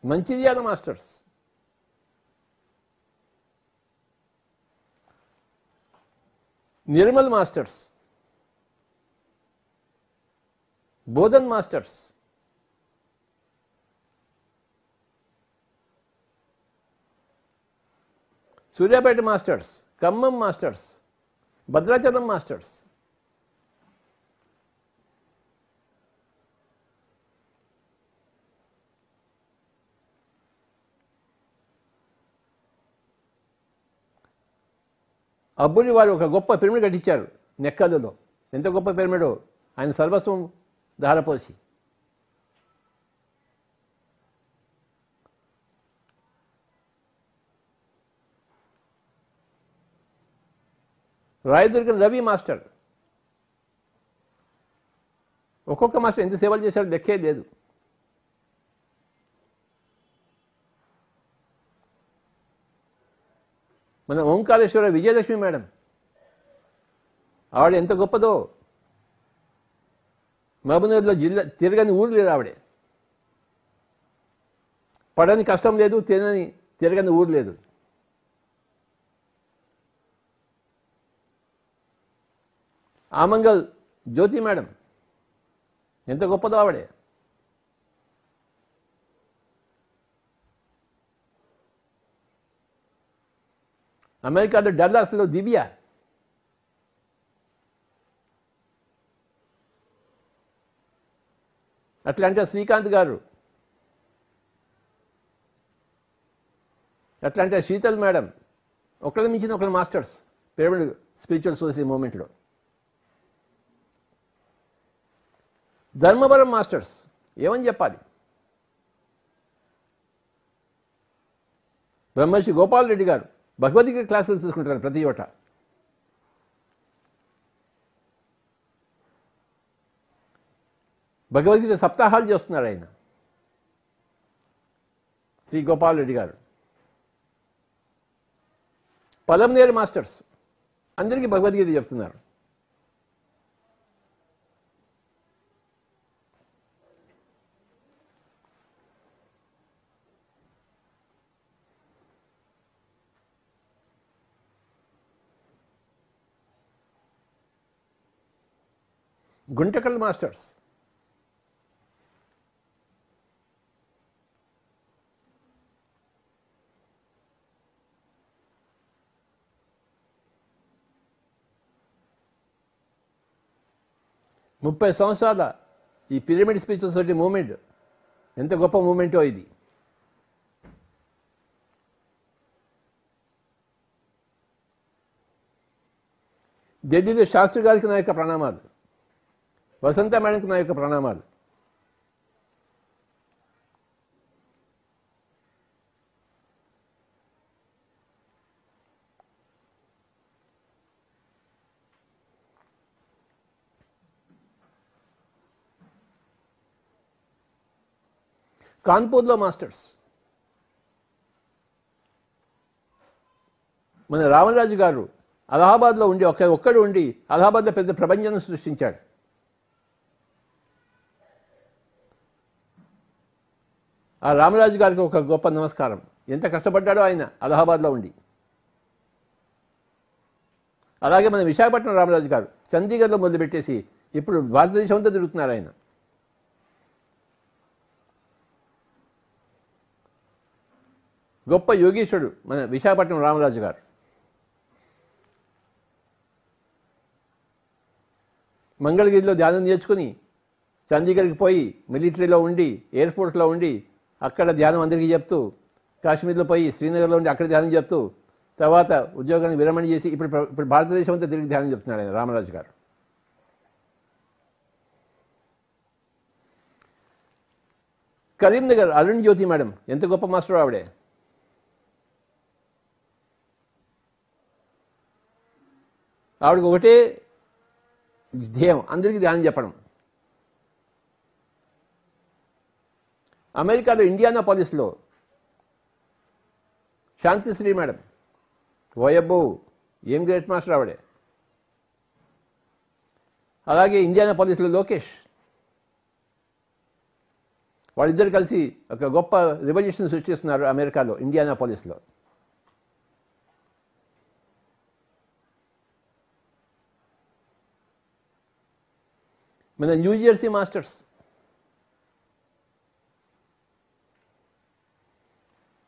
Mancherial masters, Nirmal masters, Bodhan masters, Suryapet masters, Khammam masters, Bhadrachalam masters, అబ్బుని వారు ఒక గొప్ప పిరమిడ్ కట్టించారు నెక్కలలో. ఎంత గొప్ప పిరమిడో, ఆయన సర్వస్వం ధారపోసి. రాయదుర్గం రవి మాస్టర్, ఒక్కొక్క మాస్టర్ ఎంత సేవలు చేశారో లెక్కే లేదు. మన ఓంకారేశ్వర విజయలక్ష్మి మేడం, ఆవిడ ఎంత గొప్పదో. మహబూబ్నగర్లో జిల్లా తిరగని ఊరు లేదు ఆవిడే. పడని కష్టం లేదు, తిరగని ఊరు లేదు. ఆమంగల్ జ్యోతి మేడం ఎంత గొప్పదో ఆవిడే. అమెరికాలో డల్లాస్లో దివ్య, అట్లాంటి శ్రీకాంత్ గారు, అట్లాంటి శీతల్ మేడం, ఒకళ్ళ మించిన ఒకళ్ళ మాస్టర్స్ పిరమిడ్ స్పిరిచువల్ సొసైటీ మూమెంట్లో. ధర్మవరం మాస్టర్స్ ఏమని చెప్పాలి. బ్రహ్మర్షి గోపాల్ రెడ్డి గారు భగవద్గీత క్లాసులు తీసుకుంటారు ప్రతి చోట. భగవద్గీత సప్తాహాలు చేస్తున్నారు ఆయన, శ్రీ గోపాల్ రెడ్డి గారు. పలంనేరు మాస్టర్స్ అందరికీ భగవద్గీత చెప్తున్నారు. గుంటకల్ మాస్టర్స్, ముప్పై సంవత్సరాల ఈ పిరమిడ్ స్పిరిచువల్ సొసైటీ మూమెంట్ ఎంత గొప్ప మూమెంటో ఇది. ఢిల్లీలో శాస్త్రి గారికి నా యొక్క ప్రణామాలు, వసంత మేడంకి నా యొక్క ప్రణామాలు. కాన్పూర్లో మాస్టర్స్, మన రామరాజు గారు అలహాబాద్లో ఉండి ఒక్కడు ఉండి అలహాబాద్లో పెద్ద ప్రపంచాన్ని సృష్టించాడు. ఆ రామరాజు గారికి ఒక గొప్ప నమస్కారం. ఎంత కష్టపడ్డాడో ఆయన అలహాబాద్లో ఉండి. అలాగే మన విశాఖపట్నం రామరాజు గారు చండీగఢ్లో మొదలుపెట్టేసి ఇప్పుడు భారతదేశం అంతా తిరుగుతున్నారు ఆయన. గొప్ప యోగీశ్వరుడు మన విశాఖపట్నం రామరాజు గారు. మంగళగిరిలో ధ్యానం నేర్చుకుని చండీగఢ్కి పోయి మిలిటరీలో ఉండి ఎయిర్ ఫోర్స్లో ఉండి అక్కడ ధ్యానం అందరికీ చెప్తూ, కాశ్మీర్లో పోయి శ్రీనగర్లో ఉండి అక్కడ ధ్యానం చెప్తూ తర్వాత ఉద్యోగాన్ని విరమణ చేసి ఇప్పుడు భారతదేశం అంతా తిరిగి ధ్యానం చెప్తున్నాడు ఆయన రామరాజు గారు. కరీంనగర్ అరుణ్ జ్యోతి మేడం ఎంత గొప్ప మాస్టర్ ఆవిడే. ఆవిడకి ఒకటే ధ్యేయం, అందరికీ ధ్యానం చెప్పడం. అమెరికాలో ఇండియానాపాలిస్లో శాంతిశ్రీ మేడం, ఓయబ్బో ఏం గ్రేట్ మాస్టర్ ఆవిడే. అలాగే ఇండియానాపాలిస్లో లోకేష్, వాళ్ళిద్దరు కలిసి ఒక గొప్ప రివల్యూషన్ సృష్టిస్తున్నారు అమెరికాలో ఇండియానాపాలిస్లో. మన న్యూజెర్సీ మాస్టర్స్,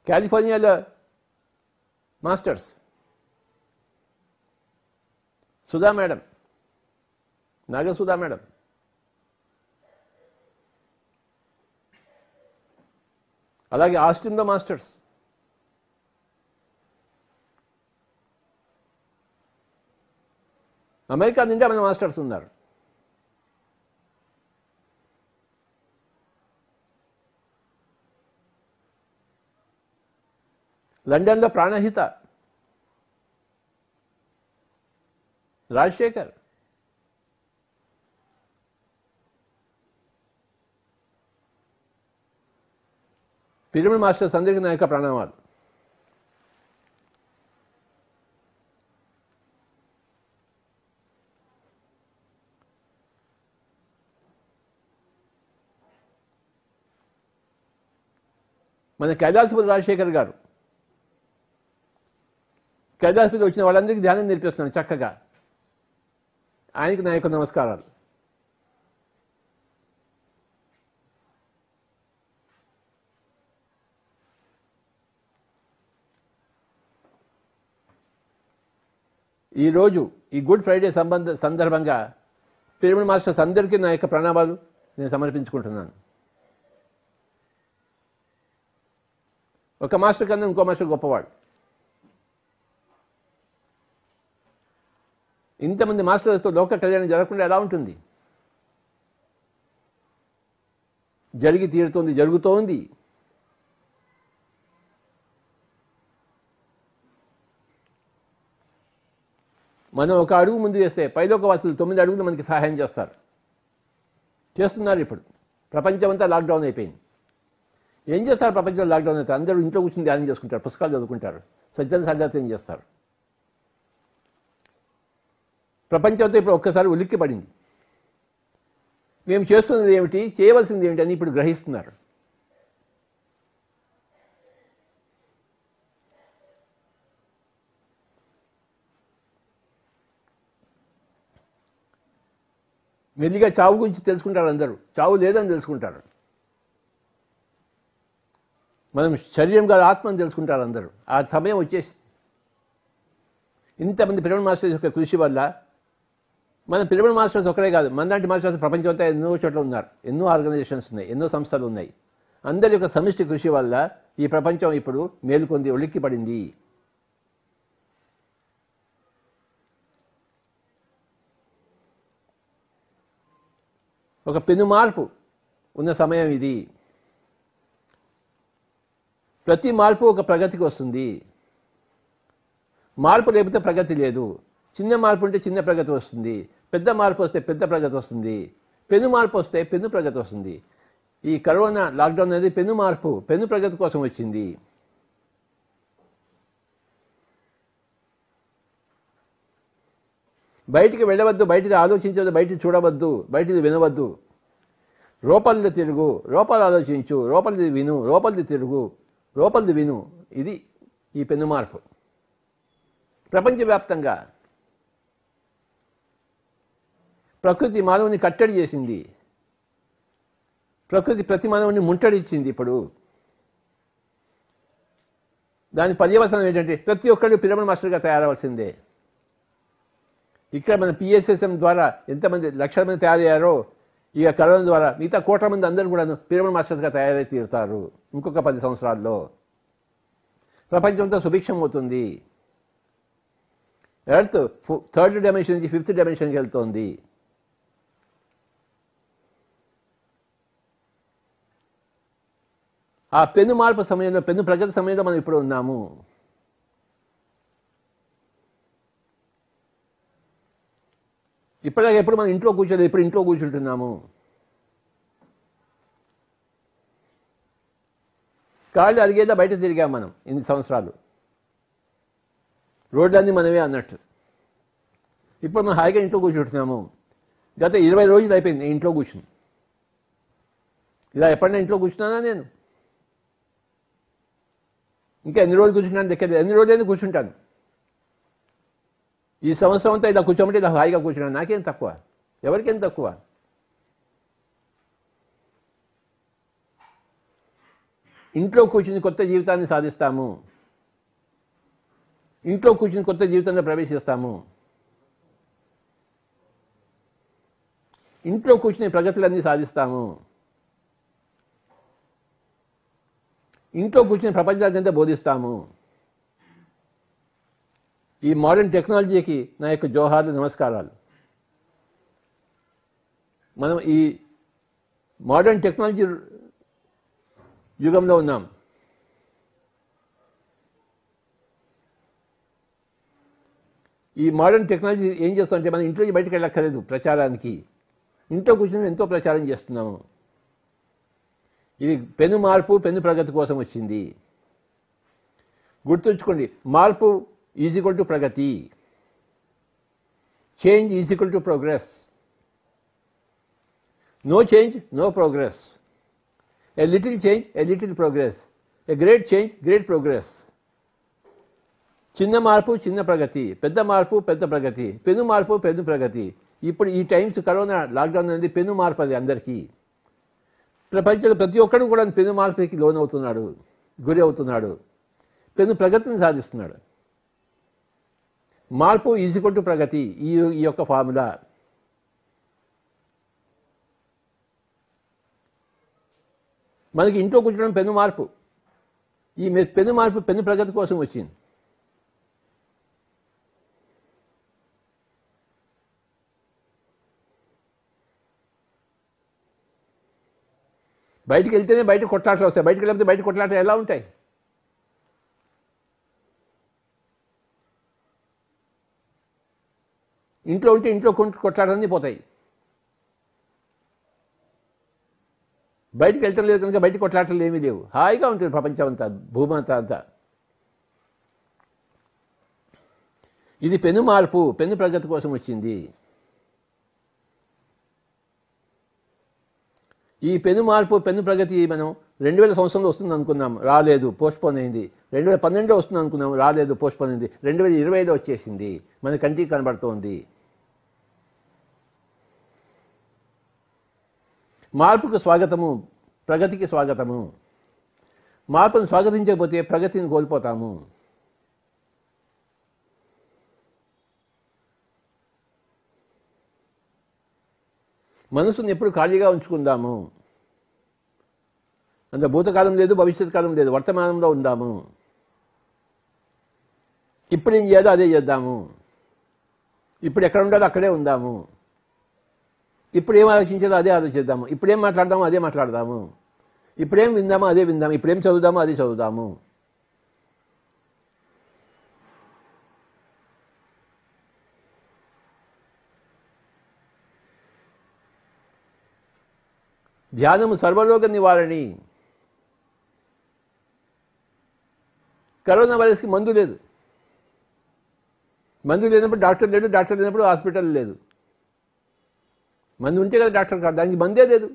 కాలిఫోర్నియాలో masters Sudha madam, Nagasudha madam, అలాగే ఆస్టిన్లో మాస్టర్స్, అమెరికా నుండి మన మాస్టర్స్ ఉన్నారు. లండన్లో ప్రాణహిత రాజశేఖర్, పిరమిడ్ మాస్టర్స్ అందరికీ నా యొక్క ప్రణామాలు. మన కైలాసపతి రాజశేఖర్ గారు, కైలాసపతి వచ్చిన వాళ్ళందరికీ ధ్యానం నేర్పిస్తున్నాను చక్కగా. ఆయనకి నా యొక్క నమస్కారాలు. ఈరోజు ఈ గుడ్ ఫ్రైడే సందర్భంగా పిరమిడ్ మాస్టర్స్ అందరికీ నా యొక్క ప్రణామాలు నేను సమర్పించుకుంటున్నాను. ఒక మాస్టర్ కన్నా ఇంకో మాస్టర్ గొప్పవాడు. ఇంతమంది మాస్టర్లతో లోక కళ్యాణం జరగకుండా ఎలా ఉంటుంది? జరిగి తీరుతోంది, జరుగుతోంది. మనం ఒక అడుగు ముందు వేస్తే పైలోకవాసులు 9 అడుగులు మనకి సహాయం చేస్తున్నారు. ఇప్పుడు ప్రపంచం అంతా లాక్డౌన్ అయిపోయింది. ఏం చేస్తారు? ప్రపంచంలో లాక్డౌన్ అయితే అందరూ ఇంట్లో కూర్చొని ధ్యానం చేసుకుంటారు, పుస్తకాలు చదువుకుంటారు, సజ్జన సంగతి ఏం చేస్తారు. ప్రపంచంతో ఇప్పుడు ఒక్కసారి ఉలిక్కి పడింది. మేము చేస్తున్నది ఏమిటి, చేయవలసింది ఏమిటి అని ఇప్పుడు గ్రహిస్తున్నారు. మెల్లిగా చావు గురించి తెలుసుకుంటారు, అందరూ చావు లేదని తెలుసుకుంటారు. మనం శరీరం కాదు ఆత్మని తెలుసుకుంటారు అందరూ. ఆ సమయం వచ్చేసి ఇంతమంది పిరమిడ్ మాస్టర్స్ యొక్క కృషి వల్ల, మన పిరమిడ్ మాస్టర్స్ ఒకరే కాదు, మనలాంటి మాస్టర్స్ ప్రపంచం అంతా ఎన్నో చోట్ల ఉన్నారు, ఎన్నో ఆర్గనైజేషన్స్ ఉన్నాయి, ఎన్నో సంస్థలు ఉన్నాయి. అందరి యొక్క సమిష్టి కృషి వల్ల ఈ ప్రపంచం ఇప్పుడు మేలుకొంది, ఉలిక్కి పడింది. ఒక పెను మార్పు ఉన్న సమయం ఇది. ప్రతి మార్పు ఒక ప్రగతికి వస్తుంది. మార్పు లేకపోతే ప్రగతి లేదు. చిన్న మార్పు ఉంటే చిన్న ప్రగతి వస్తుంది, పెద్ద మార్పు వస్తే పెద్ద ప్రగతి వస్తుంది, పెను మార్పు వస్తే పెను ప్రగతి వస్తుంది. ఈ కరోనా లాక్డౌన్ అనేది పెను మార్పు, పెను ప్రగతి కోసం వచ్చింది. బయటికి వెళ్ళవద్దు, బయటికి ఆలోచించవద్దు, బయటికి చూడవద్దు, బయటికి వినవద్దు. రూపాలది తిరుగు, రూపాలు ఆలోచించు, రూపాలది విను, రూపాలది తిరుగు, రూపాలది విను. ఇది ఈ పెను మార్పు. ప్రపంచవ్యాప్తంగా ప్రకృతి మానవుని కట్టడి చేసింది. ప్రకృతి ప్రతి మానవుని ముట్టడిచ్చింది. ఇప్పుడు దాని పర్యవసనం ఏంటంటే ప్రతి ఒక్కరు పిరమిడ్ మాస్టర్గా తయారవలసిందే. ఇక్కడ మన PSSM ద్వారా ఎంతమంది లక్షల మంది తయారయ్యారో, ఇక కరోనా ద్వారా మిగతా కోట్ల మంది అందరూ కూడా పిరమిడ్ మాస్టర్స్గా తయారై తీరుతారు. ఇంకొక 10 సంవత్సరాల్లో ప్రపంచంతో సుభిక్షం అవుతుంది. ఎర్త్ 3rd డైమెన్షన్ నుంచి 5th డైమెన్షన్కి వెళ్తోంది. ఆ పెను మార్పు సమయంలో, పెను ప్రగతి సమయంలో మనం ఇప్పుడు ఉన్నాము. ఇప్పటిదాకా ఎప్పుడు మనం ఇంట్లో కూర్చోలేదు, ఇప్పుడు ఇంట్లో కూర్చుంటున్నాము. కాళ్ళు అరిగేదా బయట తిరిగాం మనం ఇన్ని సంవత్సరాలు, రోడ్లన్నీ మనమే అన్నట్టు. ఇప్పుడు మనం హాయిగా ఇంట్లో కూర్చుంటున్నాము. గత 20 రోజులు అయిపోయింది ఇంట్లో కూర్చుని. ఇలా ఎప్పుడైనా ఇంట్లో కూర్చున్నానా నేను? ఇంకా ఎన్ని రోజులు కూర్చుంటాను దగ్గర, ఎన్ని రోజులైనా కూర్చుంటాను. ఈ సంవత్సరం అంతా ఇలా కూర్చోమంటే ఇలా హాయిగా కూర్చున్నాను. నాకేం తక్కువ, ఎవరికేం తక్కువ? ఇంట్లో కూర్చుని కొత్త జీవితాన్ని సాధిస్తాము, ఇంట్లో కూర్చుని కొత్త జీవితంలో ప్రవేశిస్తాము. ఇంట్లో కూర్చుని ప్రగతులన్నీ సాధిస్తాము. ఇంట్లో కూర్చుని ప్రపంచానికంతా బోధిస్తాము. ఈ మోడర్న్ టెక్నాలజీకి నా యొక్క జోహార్లు, నమస్కారాలు. మనం ఈ మోడర్న్ టెక్నాలజీ యుగంలో ఉన్నాం. ఈ మోడర్న్ టెక్నాలజీ ఏం చేస్తుందంటే మనం ఇంట్లో బయటకు వెళ్ళక్కర్లేదు ప్రచారానికి. ఇంట్లో కూర్చొని ఎంతో ప్రచారం చేస్తున్నాము. ఇది పెను మార్పు, పెను ప్రగతి కోసం వచ్చింది. గుర్తుంచుకోండి, మార్పు ఈజ్ ఈక్వల్ టు ప్రగతి, change is equal to progress. No change, no progress. A little change, a little progress. A great change, great progress. చిన్న మార్పు, చిన్న ప్రగతి. పెద్ద మార్పు, పెద్ద ప్రగతి. పెను మార్పు, పెను ప్రగతి. ఇప్పుడు ఈ టైమ్స్, కరోనా లాక్డౌన్ అనేది పెను మార్పు. అది అందరికీ, ప్రపంచంలో ప్రతి ఒక్కడు కూడా పెను మార్పుకి లోనవుతున్నాడు, గురి అవుతున్నాడు, పెను ప్రగతిని సాధిస్తున్నాడు. మార్పు ఈజ్ ఈక్వల్ టు ప్రగతి, ఈ యొక్క ఫార్ములా. మనకి ఇంట్లో కూర్చోవడం పెను మార్పు. ఈ పెను మార్పు పెను ప్రగతి కోసం వచ్చింది. బయటికి వెళ్తేనే బయట కొట్లాటలు వస్తాయి, బయటకు వెళ్ళితే బయట కొట్లాటలు ఎలా ఉంటాయి? ఇంట్లో ఉంటే ఇంట్లో కొట్లాటలన్నీ పోతాయి. బయటికి వెళ్తాం లేదు కనుక బయట కొట్లాటలు ఏమీ లేవు, హాయిగా ఉంటుంది ప్రపంచం అంతా, భూమంతా అంతా. ఇది పెను మార్పు, పెను ప్రగతి కోసం వచ్చింది. ఈ పెను మార్పు, పెను ప్రగతి మనం 2000 సంవత్సరంలో వస్తుంది అనుకున్నాం, రాలేదు, పోస్ట్పోన్ అయింది. 2012లో వస్తుంది అనుకున్నాం, రాలేదు, పోస్ట్పోన్ అయింది. 2025లో వచ్చేసింది, మన కంటికి కనబడుతోంది. మార్పుకు స్వాగతము, ప్రగతికి స్వాగతము. మార్పును స్వాగతించకపోతే ప్రగతిని కోల్పోతాము. మనసును ఎప్పుడు ఖాళీగా ఉంచుకుందాము. అంత భూతకాలం లేదు, భవిష్యత్ కాలం లేదు, వర్తమానంలో ఉందాము. ఇప్పుడు ఏం చేయాలో అదే చేద్దాము. ఇప్పుడు ఎక్కడ ఉండాలో అక్కడే ఉందాము. ఇప్పుడు ఏం ఆలోచించాలో అదే ఆలోచిద్దాము. ఇప్పుడేం మాట్లాడదామో అదే మాట్లాడదాము. ఇప్పుడేం విందామో అదే విందాము. ఇప్పుడేం చదువుదామో అదే చదువుదాము. ధ్యానము సర్వరోగ నివారణి. కరోనా వైరస్కి మందు లేదు. మందు లేనప్పుడు డాక్టర్ లేడు, డాక్టర్ లేనప్పుడు హాస్పిటల్ లేదు. మందు ఉంటే కదా డాక్టర్ కాదు, దానికి మందే లేదు.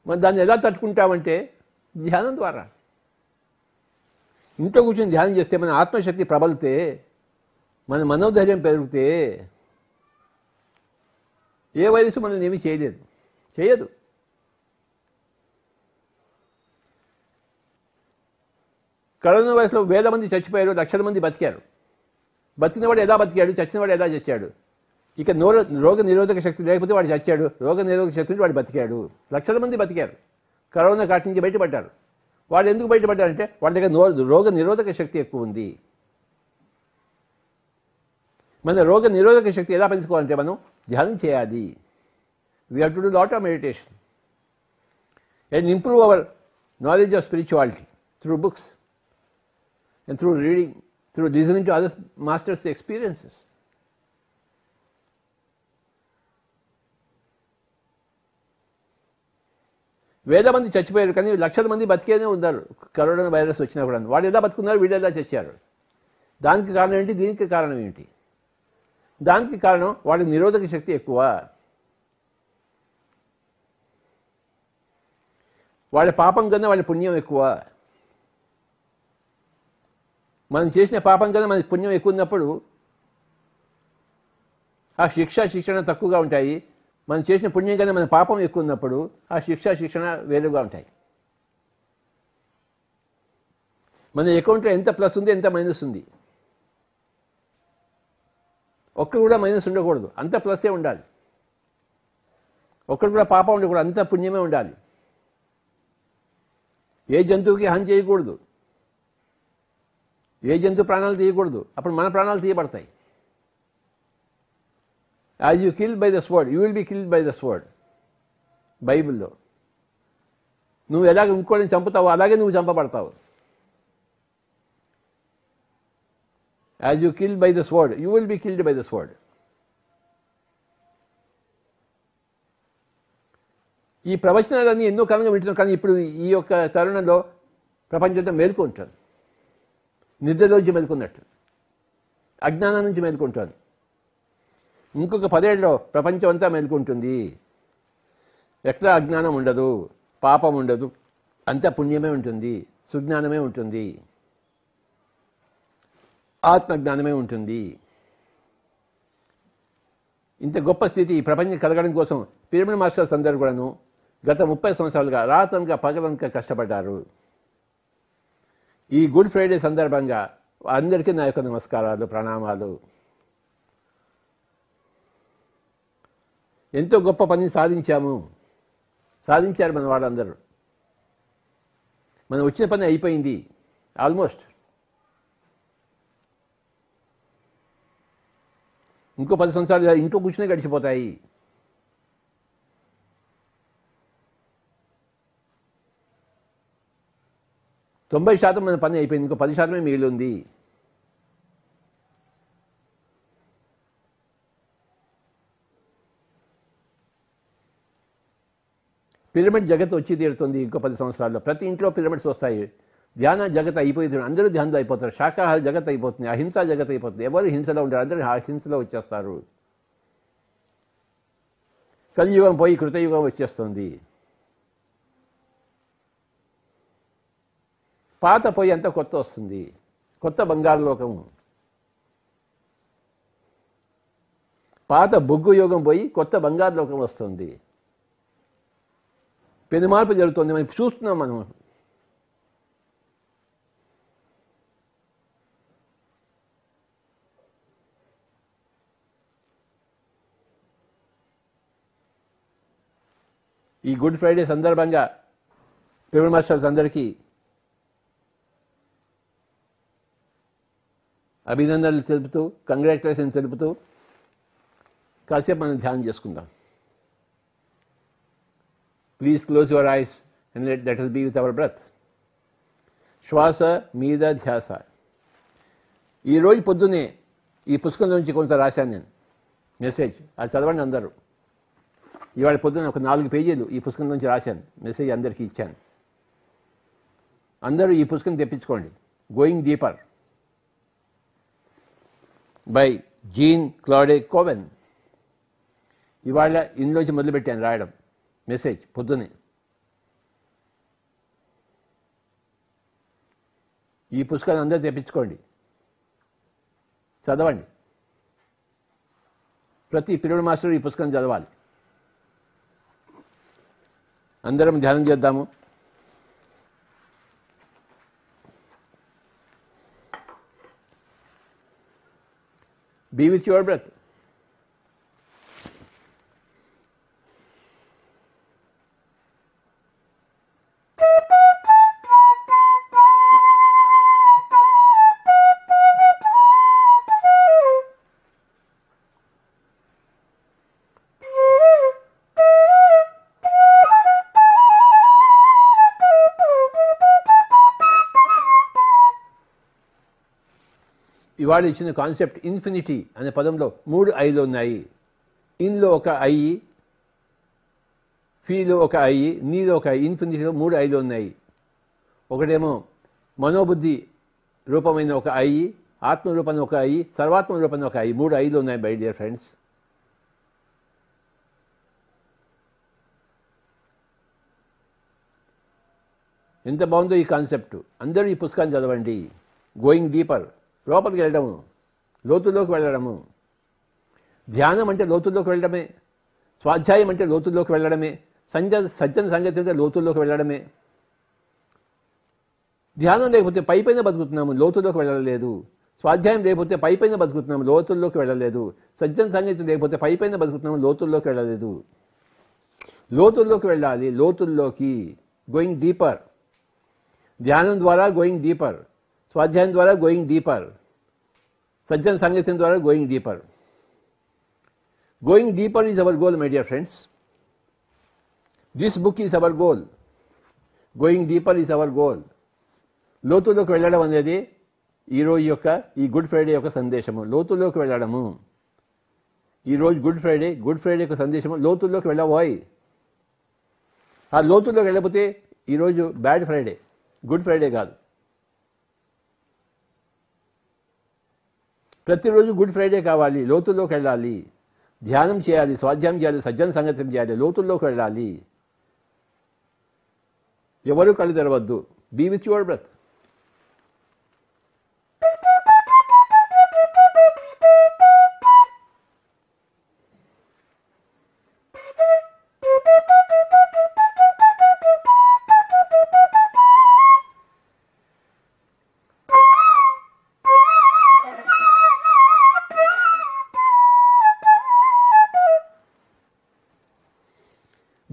మరి దాన్ని ఎలా తట్టుకుంటామంటే ధ్యానం ద్వారా. ఇంట్లో కూర్చొని ధ్యానం చేస్తే మన ఆత్మశక్తి ప్రబలితే, మన మనోధైర్యం పెరిగితే ఏ వైరస్ మనల్ని ఏమీ చేయదు. కరోనా వైరస్లో 1000 మంది చచ్చిపోయారు, లక్షల మంది బతికారు. బతికినవాడు ఎలా బతికాడు, చచ్చినవాడు ఎలా చచ్చాడు? ఇక రోగ నిరోధక శక్తి లేకపోతే వాడు చచ్చాడు, రోగ నిరోధక శక్తి ఉంటే వాడు బతికాడు. లక్షల మంది బతికారు, కరోనా కాటి నుంచి బయటపడ్డారు. వాళ్ళు ఎందుకు బయటపడ్డారంటే వాళ్ళ దగ్గర రోగ నిరోధక శక్తి ఎక్కువ ఉంది. మన రోగ నిరోధక శక్తి ఎలా పెంచుకోవాలంటే మనం ధ్యానం చేయాలి. We have to do lot of meditation and improve our knowledge of spirituality through books and through reading, through listening to others masters experiences. వేల మంది చచ్చిపోయారు, కానీ లక్షల మంది బతికేనే ఉన్నారు కరోనా వైరస్ వచ్చినా కూడా. వాళ్ళు ఎలా బతుకున్నారు, వీళ్ళు ఎలా చచ్చారు? దానికి కారణం ఏంటి, దీనికి కారణం ఏంటి? దానికి కారణం వాళ్ళ నిరోధక శక్తి ఎక్కువ. వాళ్ళ పాపం కన్నా వాళ్ళ పుణ్యం ఎక్కువ. మనం చేసిన పాపం కన్నా మన పుణ్యం ఎక్కువ ఉన్నప్పుడు ఆ శిక్షణ తక్కువగా ఉంటాయి. మనం చేసిన పుణ్యం కన్నా మన పాపం ఎక్కువ ఉన్నప్పుడు ఆ శిక్షణ వేరుగా ఉంటాయి. మన అకౌంట్లో ఎంత ప్లస్ ఉంది, ఎంత మైనస్ ఉంది. ఒక్కడు కూడా మైనస్ ఉండకూడదు, అంత ప్లస్సే ఉండాలి. ఒక్కడు కూడా పాపం ఉండకూడదు, అంత పుణ్యమే ఉండాలి. ఏ జంతువుకి హాని చేయకూడదు, ఏ జంతు ప్రాణాలు తీయకూడదు, అప్పుడు మన ప్రాణాలు తీయబడతాయి. As you kill by the sword you will be killed by the sword. బైబిల్లో నువ్వు ఎలాగ ఇంకోటిని చంపుతావో అలాగే నువ్వు చంపబడతావు. As you kill by the sword you will be killed by the sword. ఈ ప్రవచనాలన్నీ ఎన్నో కాలంగా వింటున్నాం, కానీ ఇప్పుడు ఈ యొక్క తరుణంలో ప్రపంచంతో మేలుకుంటాను. నిద్రలోంచి మేలుకున్నట్టు, అజ్ఞానం నుంచి మేలుకుంటాను. ఇంకొక 10 ఏళ్ళలో ప్రపంచం అంతా మేలుకుంటుంది. ఎక్కడ అజ్ఞానం ఉండదు, పాపం ఉండదు, అంతా పుణ్యమే ఉంటుంది, సుజ్ఞానమే ఉంటుంది, ఆత్మజ్ఞానమే ఉంటుంది. ఇంత గొప్ప స్థితి ఈ ప్రపంచం కలగడం కోసం పిరమిడ్ మాస్టర్స్ అందరూ కూడాను గత 30 సంవత్సరాలుగా రాత్రనక పగలనక కష్టపడ్డారు. ఈ గుడ్ ఫ్రైడే సందర్భంగా అందరికీ నా యొక్క నమస్కారాలు, ప్రణామాలు. ఎంతో గొప్ప పని సాధించారు మన వాళ్ళందరూ. మనం వచ్చిన పని అయిపోయింది ఆల్మోస్ట్. ఇంకో 10 సంవత్సరాలు ఇంట్లో కూర్చునే గడిచిపోతాయి. తొంభై శాతం మన పని అయిపోయింది, ఇంకో 10% మిగిలి ఉంది. పిరమిడ్ జగత్ వచ్చి తీరుతుంది ఇంకో 10 సంవత్సరాల్లో. ప్రతి ఇంట్లో పిరమిడ్స్ వస్తాయి. ధ్యాన జగత్ అయిపోతుంది, అందరూ ధ్యానంలో అయిపోతారు. శాకాహార జగత్ అయిపోతుంది, అహింసా జగత్ అయిపోతుంది. ఎవరు హింసలో ఉంటారు, అందరూ హింసలో వచ్చేస్తారు. కలియుగం పోయి కృతయుగం వచ్చేస్తుంది. పాత పోయి అంతా కొత్త వస్తుంది, కొత్త బంగారు లోకం. పాత బొగ్గు యోగం పోయి కొత్త బంగారు లోకం వస్తుంది. పెను మార్పు జరుగుతుంది, మనం చూస్తున్నాం. మనం ఈ గుడ్ ఫ్రైడే సందర్భంగా పిరమిడ్ మాస్టర్స్ అందరికీ అభినందనలు తెలుపుతూ, కంగ్రాచులేషన్ తెలుపుతూ కాసేపు మనం ధ్యానం చేసుకుందాం. Please close your eyes and let us be with our breath. శ్వాస మీద ధ్యాస. ఈరోజు పొద్దున్నే ఈ పుస్తకం నుంచి కొంత రాశాను నేను మెసేజ్, అది చదవండి అందరూ. ఇవాళ పొద్దున్న ఒక 4 పేజీలు ఈ పుస్తకం నుంచి రాశాను, మెసేజ్ అందరికీ ఇచ్చాను. అందరూ ఈ పుస్తకం తెప్పించుకోండి. Going deeper by Jean Claude Koven. ఇవాళ ఇందులోంచి మొదలుపెట్టాను రాయడం మెసేజ్ పొద్దునే. ఈ పుస్తకాన్ని అందరూ తెప్పించుకోండి, చదవండి. ప్రతి పిరమిడ్ మాస్టర్ ఈ పుస్తకం చదవాలి. అందరం ధ్యానం చేద్దాము. Be with your breath. ఇవాళ ఇచ్చిన కాన్సెప్ట్ ఇన్ఫినిటీ అనే పదంలో 3 ఐలు ఉన్నాయి. ఇన్లో ఒక ఐ, ఫీలో ఒక ఐ, నీలో ఒక ఐ. ఇన్ఫినిటీలో 3 ఐలు ఉన్నాయి. ఒకటేమో మనోబుద్ధి రూపమైన ఒక ఐ, ఆత్మ రూపమైన ఒక ఐ, సర్వాత్మ రూపమైన ఒక ఐ. 3 ఐలు ఉన్నాయి మై డియర్ ఫ్రెండ్స్. ఎంత బాగుందో ఈ కాన్సెప్ట్. అందరూ ఈ పుస్తకాన్ని చదవండి. గోయింగ్ డీపర్, లోపలికి వెళ్ళడము, లోతుల్లోకి వెళ్ళడము. ధ్యానం అంటే లోతుల్లోకి వెళ్ళడమే, స్వాధ్యాయం అంటే లోతుల్లోకి వెళ్ళడమే, సజ్జన సంగతి అంటే లోతుల్లోకి వెళ్ళడమే. ధ్యానం లేకపోతే పైపైన బతుకుతున్నాము, లోతుల్లోకి వెళ్ళలేదు. స్వాధ్యాయం లేకపోతే పైపైన బతుకుతున్నాము, లోతుల్లోకి వెళ్ళలేదు. సజ్జన సంగతి లేకపోతే పైపైన బతుకుతున్నాము, లోతుల్లోకి వెళ్ళలేదు. లోతుల్లోకి వెళ్ళాలి, లోతుల్లోకి. Going deeper. ధ్యానం ద్వారా గోయింగ్ డీపర్, స్వాధ్యాయం ద్వారా గోయింగ్ డీపర్, సజ్జన సంగీతం ద్వారా going deeper. Going deeper is our goal my dear friends. This book is our goal. Going deeper is our goal. లోతులోకి వెళ్ళడం అనేది ఈరోజు యొక్క ఈ గుడ్ ఫ్రైడే యొక్క సందేశము. లోతుల్లోకి వెళ్ళడము. ఈరోజు గుడ్ ఫ్రైడే యొక్క సందేశము. లోతుల్లోకి వెళ్ళబోయ్. ఆ లోతుల్లోకి వెళ్ళకపోతే ఈరోజు బ్యాడ్ ఫ్రైడే, గుడ్ ఫ్రైడే కాదు. ప్రతిరోజు గుడ్ ఫ్రైడే కావాలి. లోతుల్లోకి వెళ్ళాలి, ధ్యానం చేయాలి, స్వాధ్యాయం చేయాలి, సజ్జన సంగతం చేయాలి, లోతుల్లోకి వెళ్ళాలి. ఎవరు కళ్ళు తెరవద్దు. Be with your breath.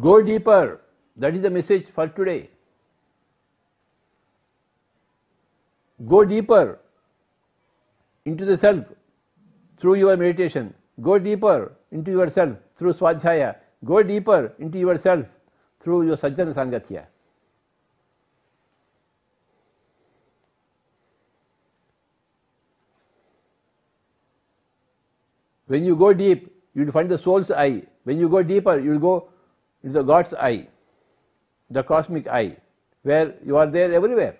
Go deeper. That is the message for today. Go deeper into the self through your meditation. Go deeper into yourself through swadhyaya. Go deeper into yourself through your sajjana sangatya. When you go deep, you will find the soul's eye. When you go deeper, you will go into the God's eye, the cosmic eye, where you are there everywhere,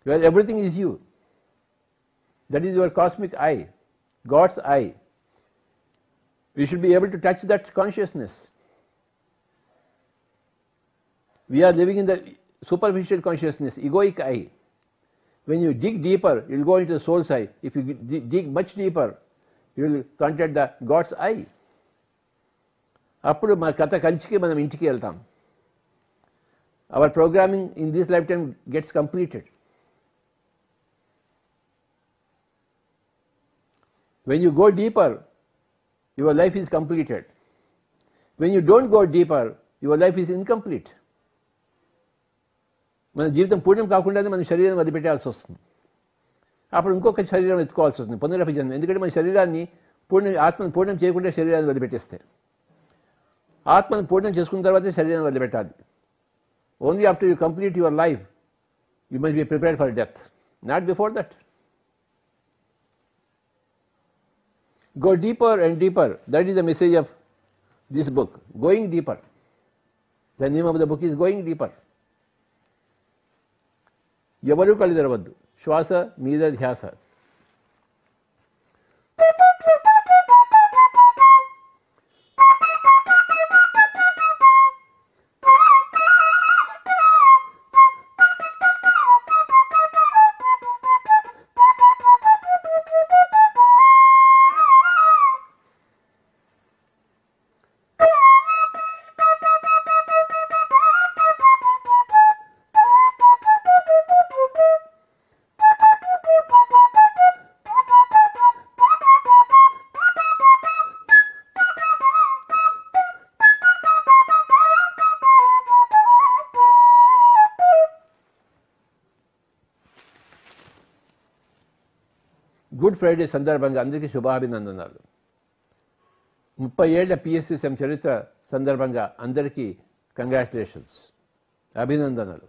where everything is you. That is your cosmic eye, God's eye. We should be able to touch that consciousness. We are living in the superficial consciousness, egoic eye. When you dig deeper, you will go into the soul's eye. If you dig much deeper, you will contact the God's eye. అప్పుడు మన కథ కంచికి మనం ఇంటికి వెళ్తాం. Our programming in this life time gets completed. When you go deeper, your life is completed. When you don't go deeper, your life is incomplete. మన జీవితం పూర్ణం కాకుండానే మన శరీరం వదిలిపెట్టాల్సి వస్తుంది. అప్పుడు ఇంకొక శరీరం ఎత్తుకోవాల్సి వస్తుంది, పునరపి జన్మ. ఎందుకంటే మన శరీరాన్ని ఆత్మను పూర్ణం చేయకుండా శరీరాన్ని వదిలిపెట్టేస్తే. ఆత్మను పూర్ణం చేసుకున్న తర్వాతే శరీరాన్ని వదిలిపెట్టాలి. Only after you complete your life you must be prepared for death, not before that. Go deeper and deeper. That is the message of this book, going deeper. The name of the book is going deeper. ఎవరూ కళ్ళు తెరవద్దు. శ్వాస మీద ధ్యాస. Good Friday సందర్భంగా అందరికీ శుభాభినందనాలు. 30 ఏళ్ల పిఎస్సిఎం చరిత్ర సందర్భంగా అందరికీ కంగ్రాచులేషన్స్, అభినందనలు.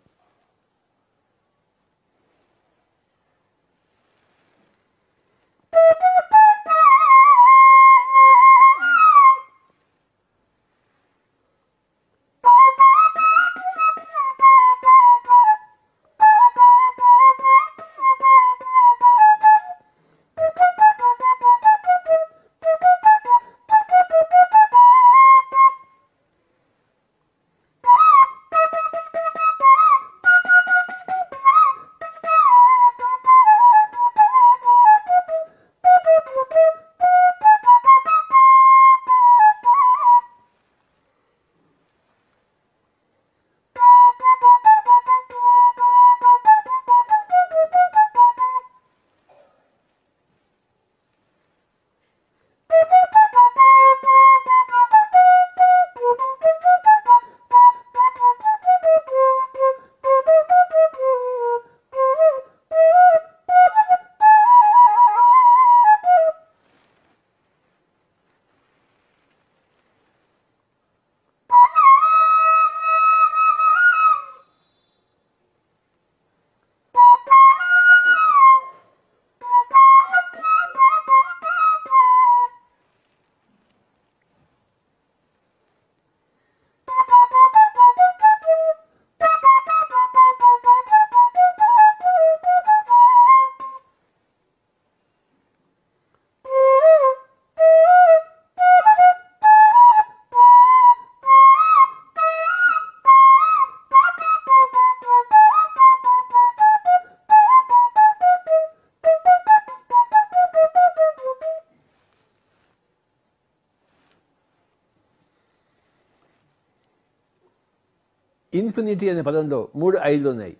ఇన్ఫినిటీ అనే పదంలో 3 ఐలు ఉన్నాయి.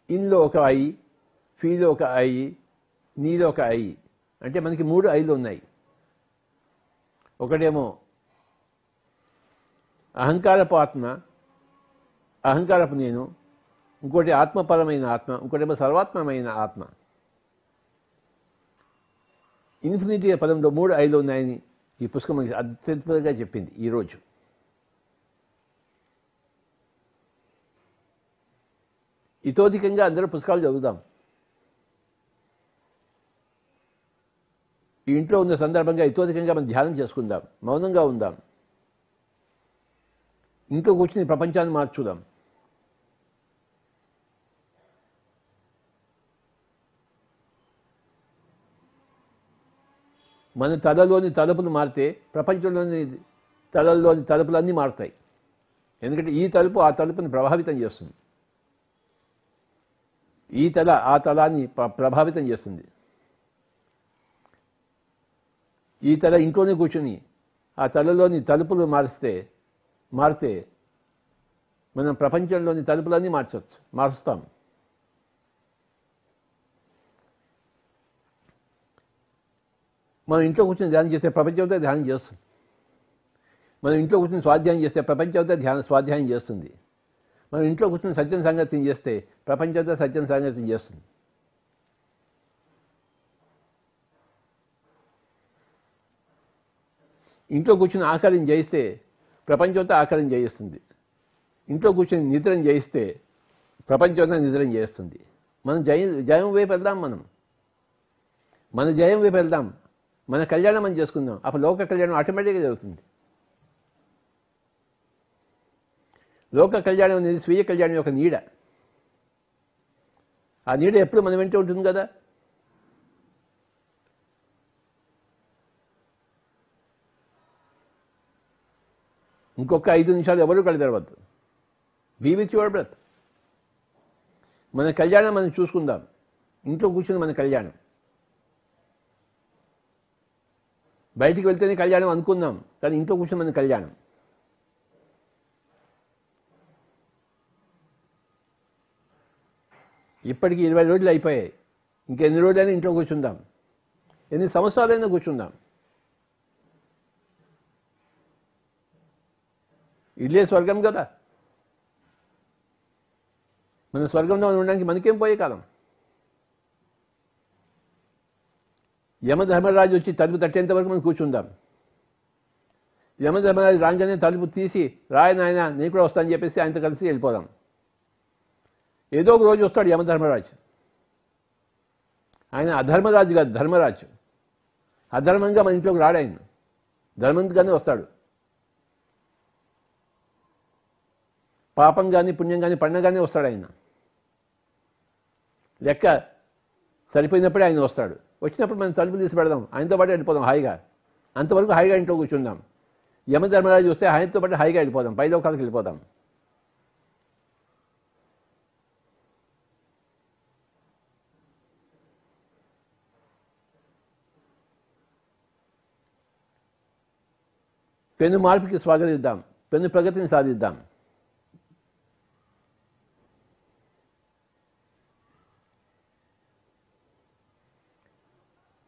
ఇన్లో ఒక ఐ, ఫీలో ఒక ఐ, నీలో ఒక ఐ. అంటే మనకి 3 ఐలు ఉన్నాయి. ఒకటేమో అహంకారపు ఆత్మ, అహంకారపు నేను, ఇంకోటి ఆత్మపరమైన ఆత్మ, ఇంకోటేమో సర్వాత్మమైన ఆత్మ. ఇన్ఫినిటీ పదంలో 3 ఐలు ఉన్నాయని ఈ పుస్తకం మనకి అత్యద్భుతంగా చెప్పింది. ఈరోజు ఇతోధికంగా అందరూ పుస్తకాలు చదువుదాం. ఈ ఇంట్లో ఉన్న సందర్భంగా ఇతోధికంగా మనం ధ్యానం చేసుకుందాం, మౌనంగా ఉందాం, ఇంట్లో కూర్చుని ప్రపంచాన్ని మార్చుదాం. మన తలలోని తలుపులు మారితే ప్రపంచంలోని తలల్లోని తలుపులన్నీ మారుతాయి. ఎందుకంటే ఈ తలుపు ఆ తలుపుని ప్రభావితం చేస్తుంది, ఈ తల ఆ తలాన్ని ప్రభావితం చేస్తుంది. ఈ తల ఇంట్లోనే కూర్చొని ఆ తలలోని తలుపులు మారితే మనం ప్రపంచంలోని తలుపులన్నీ మారుస్తాం. మనం ఇంట్లో కూర్చొని ధ్యానం చేస్తే ప్రపంచంతో ధ్యానం చేస్తుంది. మనం ఇంట్లో కూర్చొని స్వాధ్యాయం చేస్తే ప్రపంచంతో స్వాధ్యాయం చేస్తుంది. మనం ఇంట్లో కూర్చొని సత్యం సంగతిని చేస్తే ప్రపంచంతో సత్యం సంగతిని చేస్తుంది. ఇంట్లో కూర్చొని ఆకలిని జయిస్తే ప్రపంచంతో ఆకలిని జయిస్తుంది. ఇంట్లో కూర్చొని నిద్రను జయిస్తే ప్రపంచంతో నిద్రను చేస్తుంది. మనం జయం వైపు వెళ్దాం. మన జయం వైపు వెళ్దాం. మన కళ్యాణం మనం చేసుకుందాం. అప్పుడు లోక కళ్యాణం ఆటోమేటిక్గా జరుగుతుంది. లోక కళ్యాణం అనేది స్వీయ కళ్యాణం యొక్క నీడ. ఆ నీడ ఎప్పుడు మన వెంట ఉంటుంది కదా. ఇంకొక 5 నిమిషాలు ఎవరు కళ్ళు తెరవద్దు. Be with your breath. మన కళ్యాణం మనం చూసుకుందాం. ఇంట్లో కూర్చుని మన కళ్యాణం. బయటికి వెళ్తేనే కళ్యాణం అనుకుందాం, కానీ ఇంట్లో కూర్చొని మన కళ్యాణం. ఇప్పటికి 20 రోజులు అయిపోయాయి. ఇంకెన్ని రోజులైనా ఇంట్లో కూర్చుందాం, ఎన్ని సంవత్సరాలైనా కూర్చుందాం. ఇల్లే స్వర్గం కదా. మన స్వర్గంలో ఉండడానికి మనకేం పోయే కాలం. యమధర్మరాజు వచ్చి తలుపు తట్టేంత వరకు మనం కూర్చుందాం. యమధర్మరాజు రాగానే తలుపు తీసి రాయ నాయన నేను కూడా వస్తానని చెప్పేసి ఆయనతో కలిసి వెళ్ళిపోదాం. ఏదో ఒక రోజు వస్తాడు యమధర్మరాజు. ఆయన అధర్మరాజు కాదు, ధర్మరాజు. అధర్మంగా మన ఇంట్లోకి రాడు ఆయన, ధర్మంగానే వస్తాడు. పాపం కానీ పుణ్యం కానీ పండగానే వస్తాడు ఆయన. లెక్క సరిపోయినప్పుడే ఆయన వస్తాడు. వచ్చినప్పుడు మనం తలుపులు తీసి పెడదాం, ఆయనతో పాటు వెళ్ళిపోదాం హాయిగా. అంతవరకు హాయిగా ఇంట్లో కూర్చుందాం. యమధర్మరాజు వస్తే ఆయనతో పాటు హాయిగా వెళ్ళిపోదాం, పైలోకాలకు వెళ్ళిపోదాం. పెను మార్పుకి స్వాగతిద్దాం, పెను ప్రగతిని సాధిద్దాం.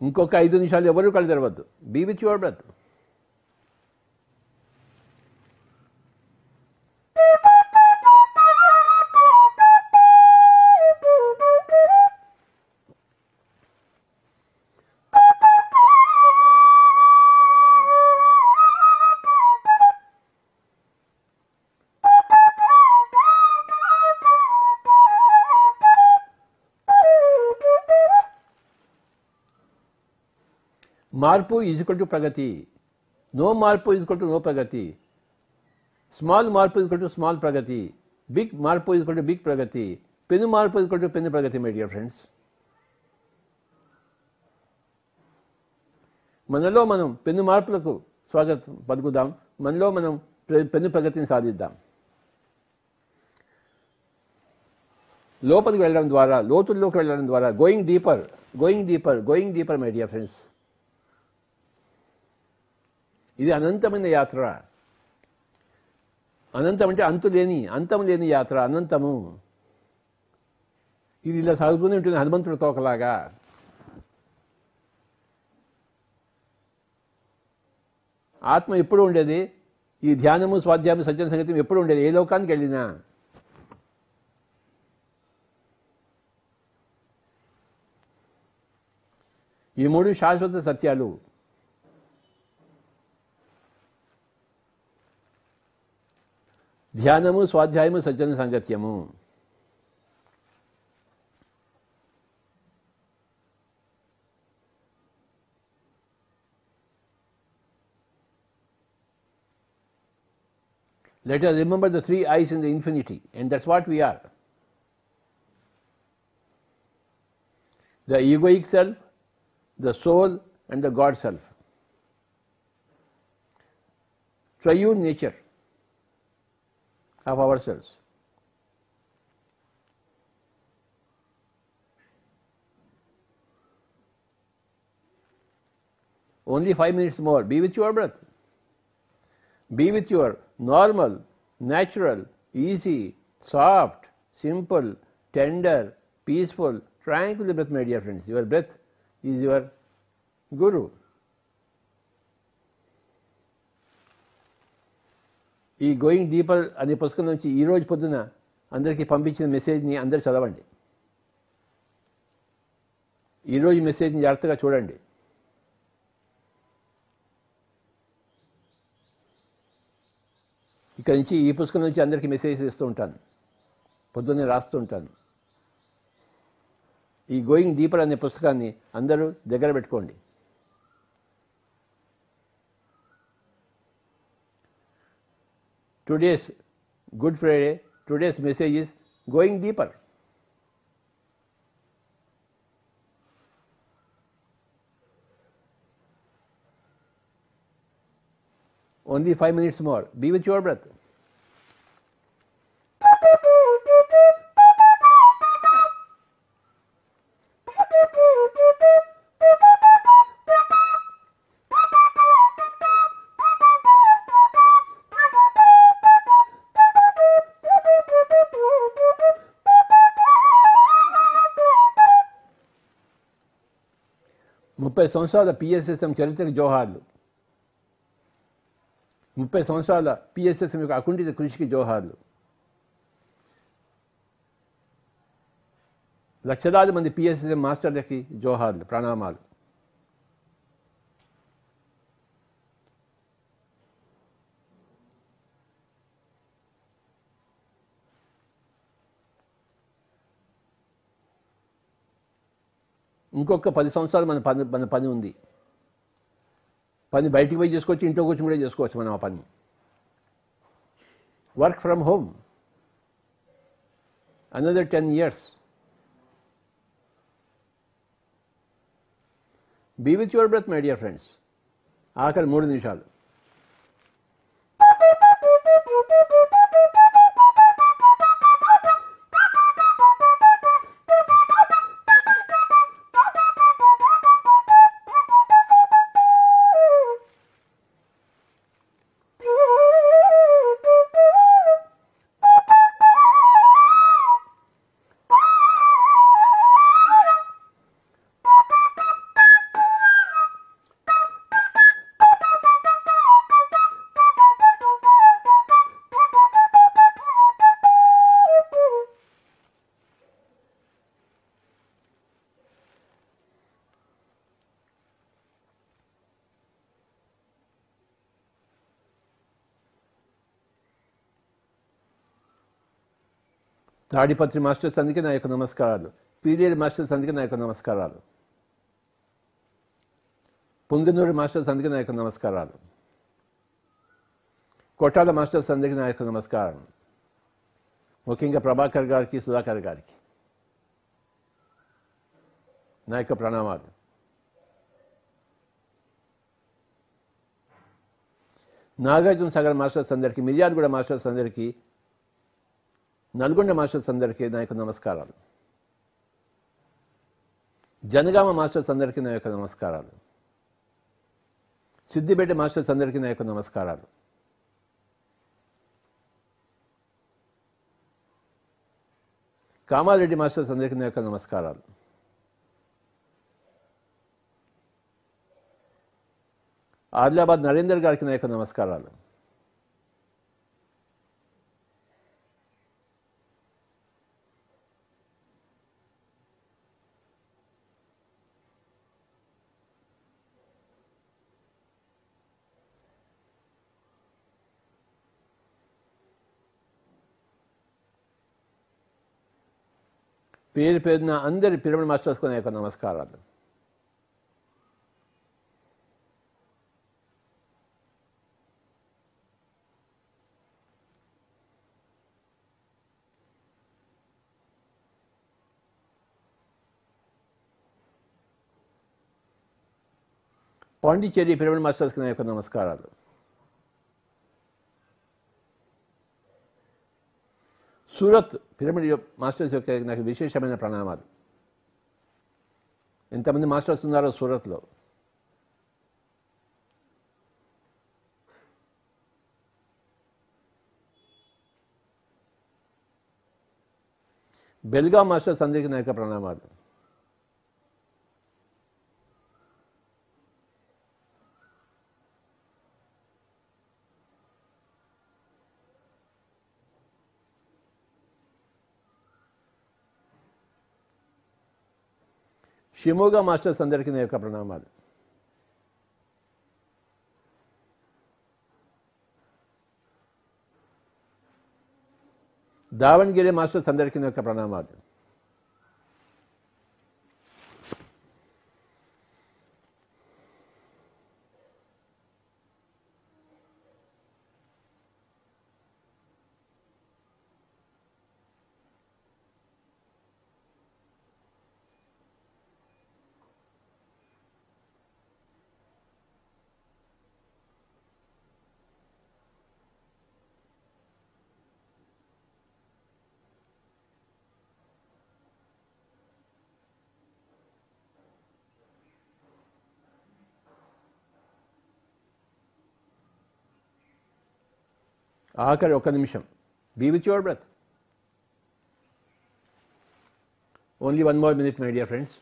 ఇంకొక 5 నిమిషాలు ఎవరు కళ్ళు తెరవద్దు. Be with your breath. మార్పు ఈజ్ ఈక్వల్ టు ప్రగతి. నో మార్పు ఈజ్ ఈక్వల్ టు నో ప్రగతి. స్మాల్ మార్పు ఈజ్ ఈక్వల్ టు స్మాల్ ప్రగతి. బిగ్ మార్పు ఈజ్ ఈక్వల్ టు బిగ్ ప్రగతి. పెను మార్పు ఈజ్ ఈక్వల్ టు పెను ప్రగతి. మై డియర్ ఫ్రెండ్స్, మనలో మనం పెను మార్పులకు స్వాగతం పలుకుదాం. మనలో మనం పెను ప్రగతిని సాధిద్దాం. లోపలికి వెళ్ళడం ద్వారా, లోతుల్లోకి వెళ్ళడం ద్వారా, going deeper, going deeper, going deeper my dear friends. ఇది అనంతమైన యాత్ర. అనంతం అంటే అంతం లేని యాత్ర, అనంతము. ఇది ఇలా సాగుతూనే ఉంటుంది హనుమంతుడి తోకలాగా. ఆత్మ ఎప్పుడు ఉండేది, ఈ ధ్యానము స్వాధ్యాయము సజ్జన సంగీతం ఎప్పుడు ఉండేది, ఏ లోకానికి వెళ్ళినా. ఈ మూడు శాశ్వత సత్యాలు. ధ్యానము, స్వాధ్యాయము, సజ్జన సాంగత్యము. Let us remember the three eyes in the infinity, and that's what we are. The egoic self, the soul, and the God self. Triune nature of ourselves. Only 5 minutes more. Be with your breath. Be with your normal, natural, easy, soft, simple, tender, peaceful, tranquil breath, my dear friends. Your breath is your guru. ఈ going deeper అనే పుస్తకం నుంచి ఈరోజు పొద్దున అందరికీ పంపించిన మెసేజ్ని అందరు చదవండి. ఈరోజు మెసేజ్ని జాగ్రత్తగా చూడండి. ఇక్కడి నుంచి ఈ పుస్తకం నుంచి అందరికీ మెసేజ్ ఇస్తూ ఉంటాను, పొద్దున్నే రాస్తూ ఉంటాను. ఈ గోయింగ్ డీపర్ అనే పుస్తకాన్ని అందరూ దగ్గర పెట్టుకోండి. Today's Good Friday, today's message is going deeper. Only 5 minutes more. Be with your breath. ముప్పై సంవత్సరాల పిఎస్ఎస్ఎం చరిత్రకు జోహార్లు. 30 సంవత్సరాల పిఎస్ఎస్ఎం యొక్క అకుంఠిత కృషికి జోహార్లు. లక్షలాది మంది పిఎస్ఎస్ఎం మాస్టర్లకి జోహార్లు, ప్రణామాలు. ఇంకొక 10 సంవత్సరాలు మన పని ఉంది. పని బయటికి పోయి చేసుకోవచ్చు, ఇంట్లో కూర్చొని కూడా చేసుకోవచ్చు మనం ఆ పని. Work from home. Another 10 years. Be with your breath, my dear friends. ఆఖరి 3 నిమిషాలు. తాడిపత్రి మాస్టర్స్ అందుకే నా యొక్క నమస్కారాలు. పీడిఎల్ మాస్టర్స్ అందుకే నా యొక్క నమస్కారాలు. పుంగనూరు మాస్టర్స్ అందుకే నా యొక్క నమస్కారాలు. కొట్టాల మాస్టర్స్ అందరికీ నా యొక్క నమస్కారం. ముఖ్యంగా ప్రభాకర్ గారికి, సుధాకర్ గారికి నా యొక్క ప్రణామాలు. నాగార్జున సాగర్ మాస్టర్స్ అందరికీ, మిర్యాలగూడ మాస్టర్స్ అందరికీ, నల్గొండ మాస్టర్స్ అందరికీ నా యొక్క నమస్కారాలు. జనగామ మాస్టర్స్ అందరికీ నా యొక్క నమస్కారాలు. సిద్దిపేట మాస్టర్స్ అందరికీ నా యొక్క నమస్కారాలు. కామారెడ్డి మాస్టర్స్ అందరికీ నా యొక్క నమస్కారాలు. ఆదిలాబాద్ నరేందర్ గారికి నా యొక్క నమస్కారాలు. పేరు పేరున అందరి పిరమిడ్ మాస్టర్స్కు నా యొక్క నమస్కారాలు. పాండిచ్చేరి పిరమిడ్ మాస్టర్స్కి నా యొక్క నమస్కారాలు. సూరత్ పిరమిడ్ మాస్టర్స్ యొక్క నాకు విశేషమైన ప్రణామాలు. ఎంతమంది మాస్టర్స్ ఉన్నారో సూరత్లో. బెల్గాం మాస్టర్స్ అందరికీ నా యొక్క ప్రణామాలు. షిమోగా మాస్టర్స్ అందరికీ నా యొక్క ప్రణామాలు. దావణగిరి మాస్టర్స్ అందరికీ నా యొక్క ప్రణామాలు. ఆఖరి ఒక్క నిమిషం. Be with your breath. Only 1 more minute, my dear friends.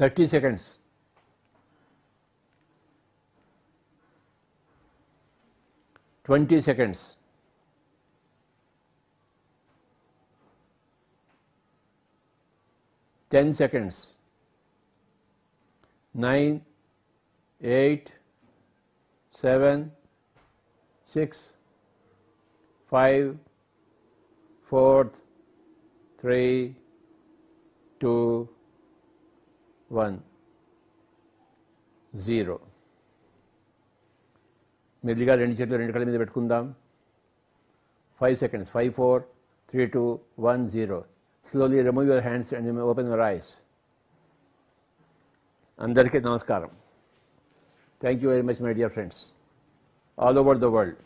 Thirty seconds. 20 seconds. 10 seconds. 9, 8, 7, 6, 5, 4, 3, 2, 1, 0. మెల్లిగా 2 చేతులు 2 కళ్ళ మీద పెట్టుకుందాం. 5 seconds. 5, 4, 3, 2, 1, 0. Slowly remove your hands and open your eyes. అందరికీ నమస్కారం. Thank you very much, my dear friends, all over the world.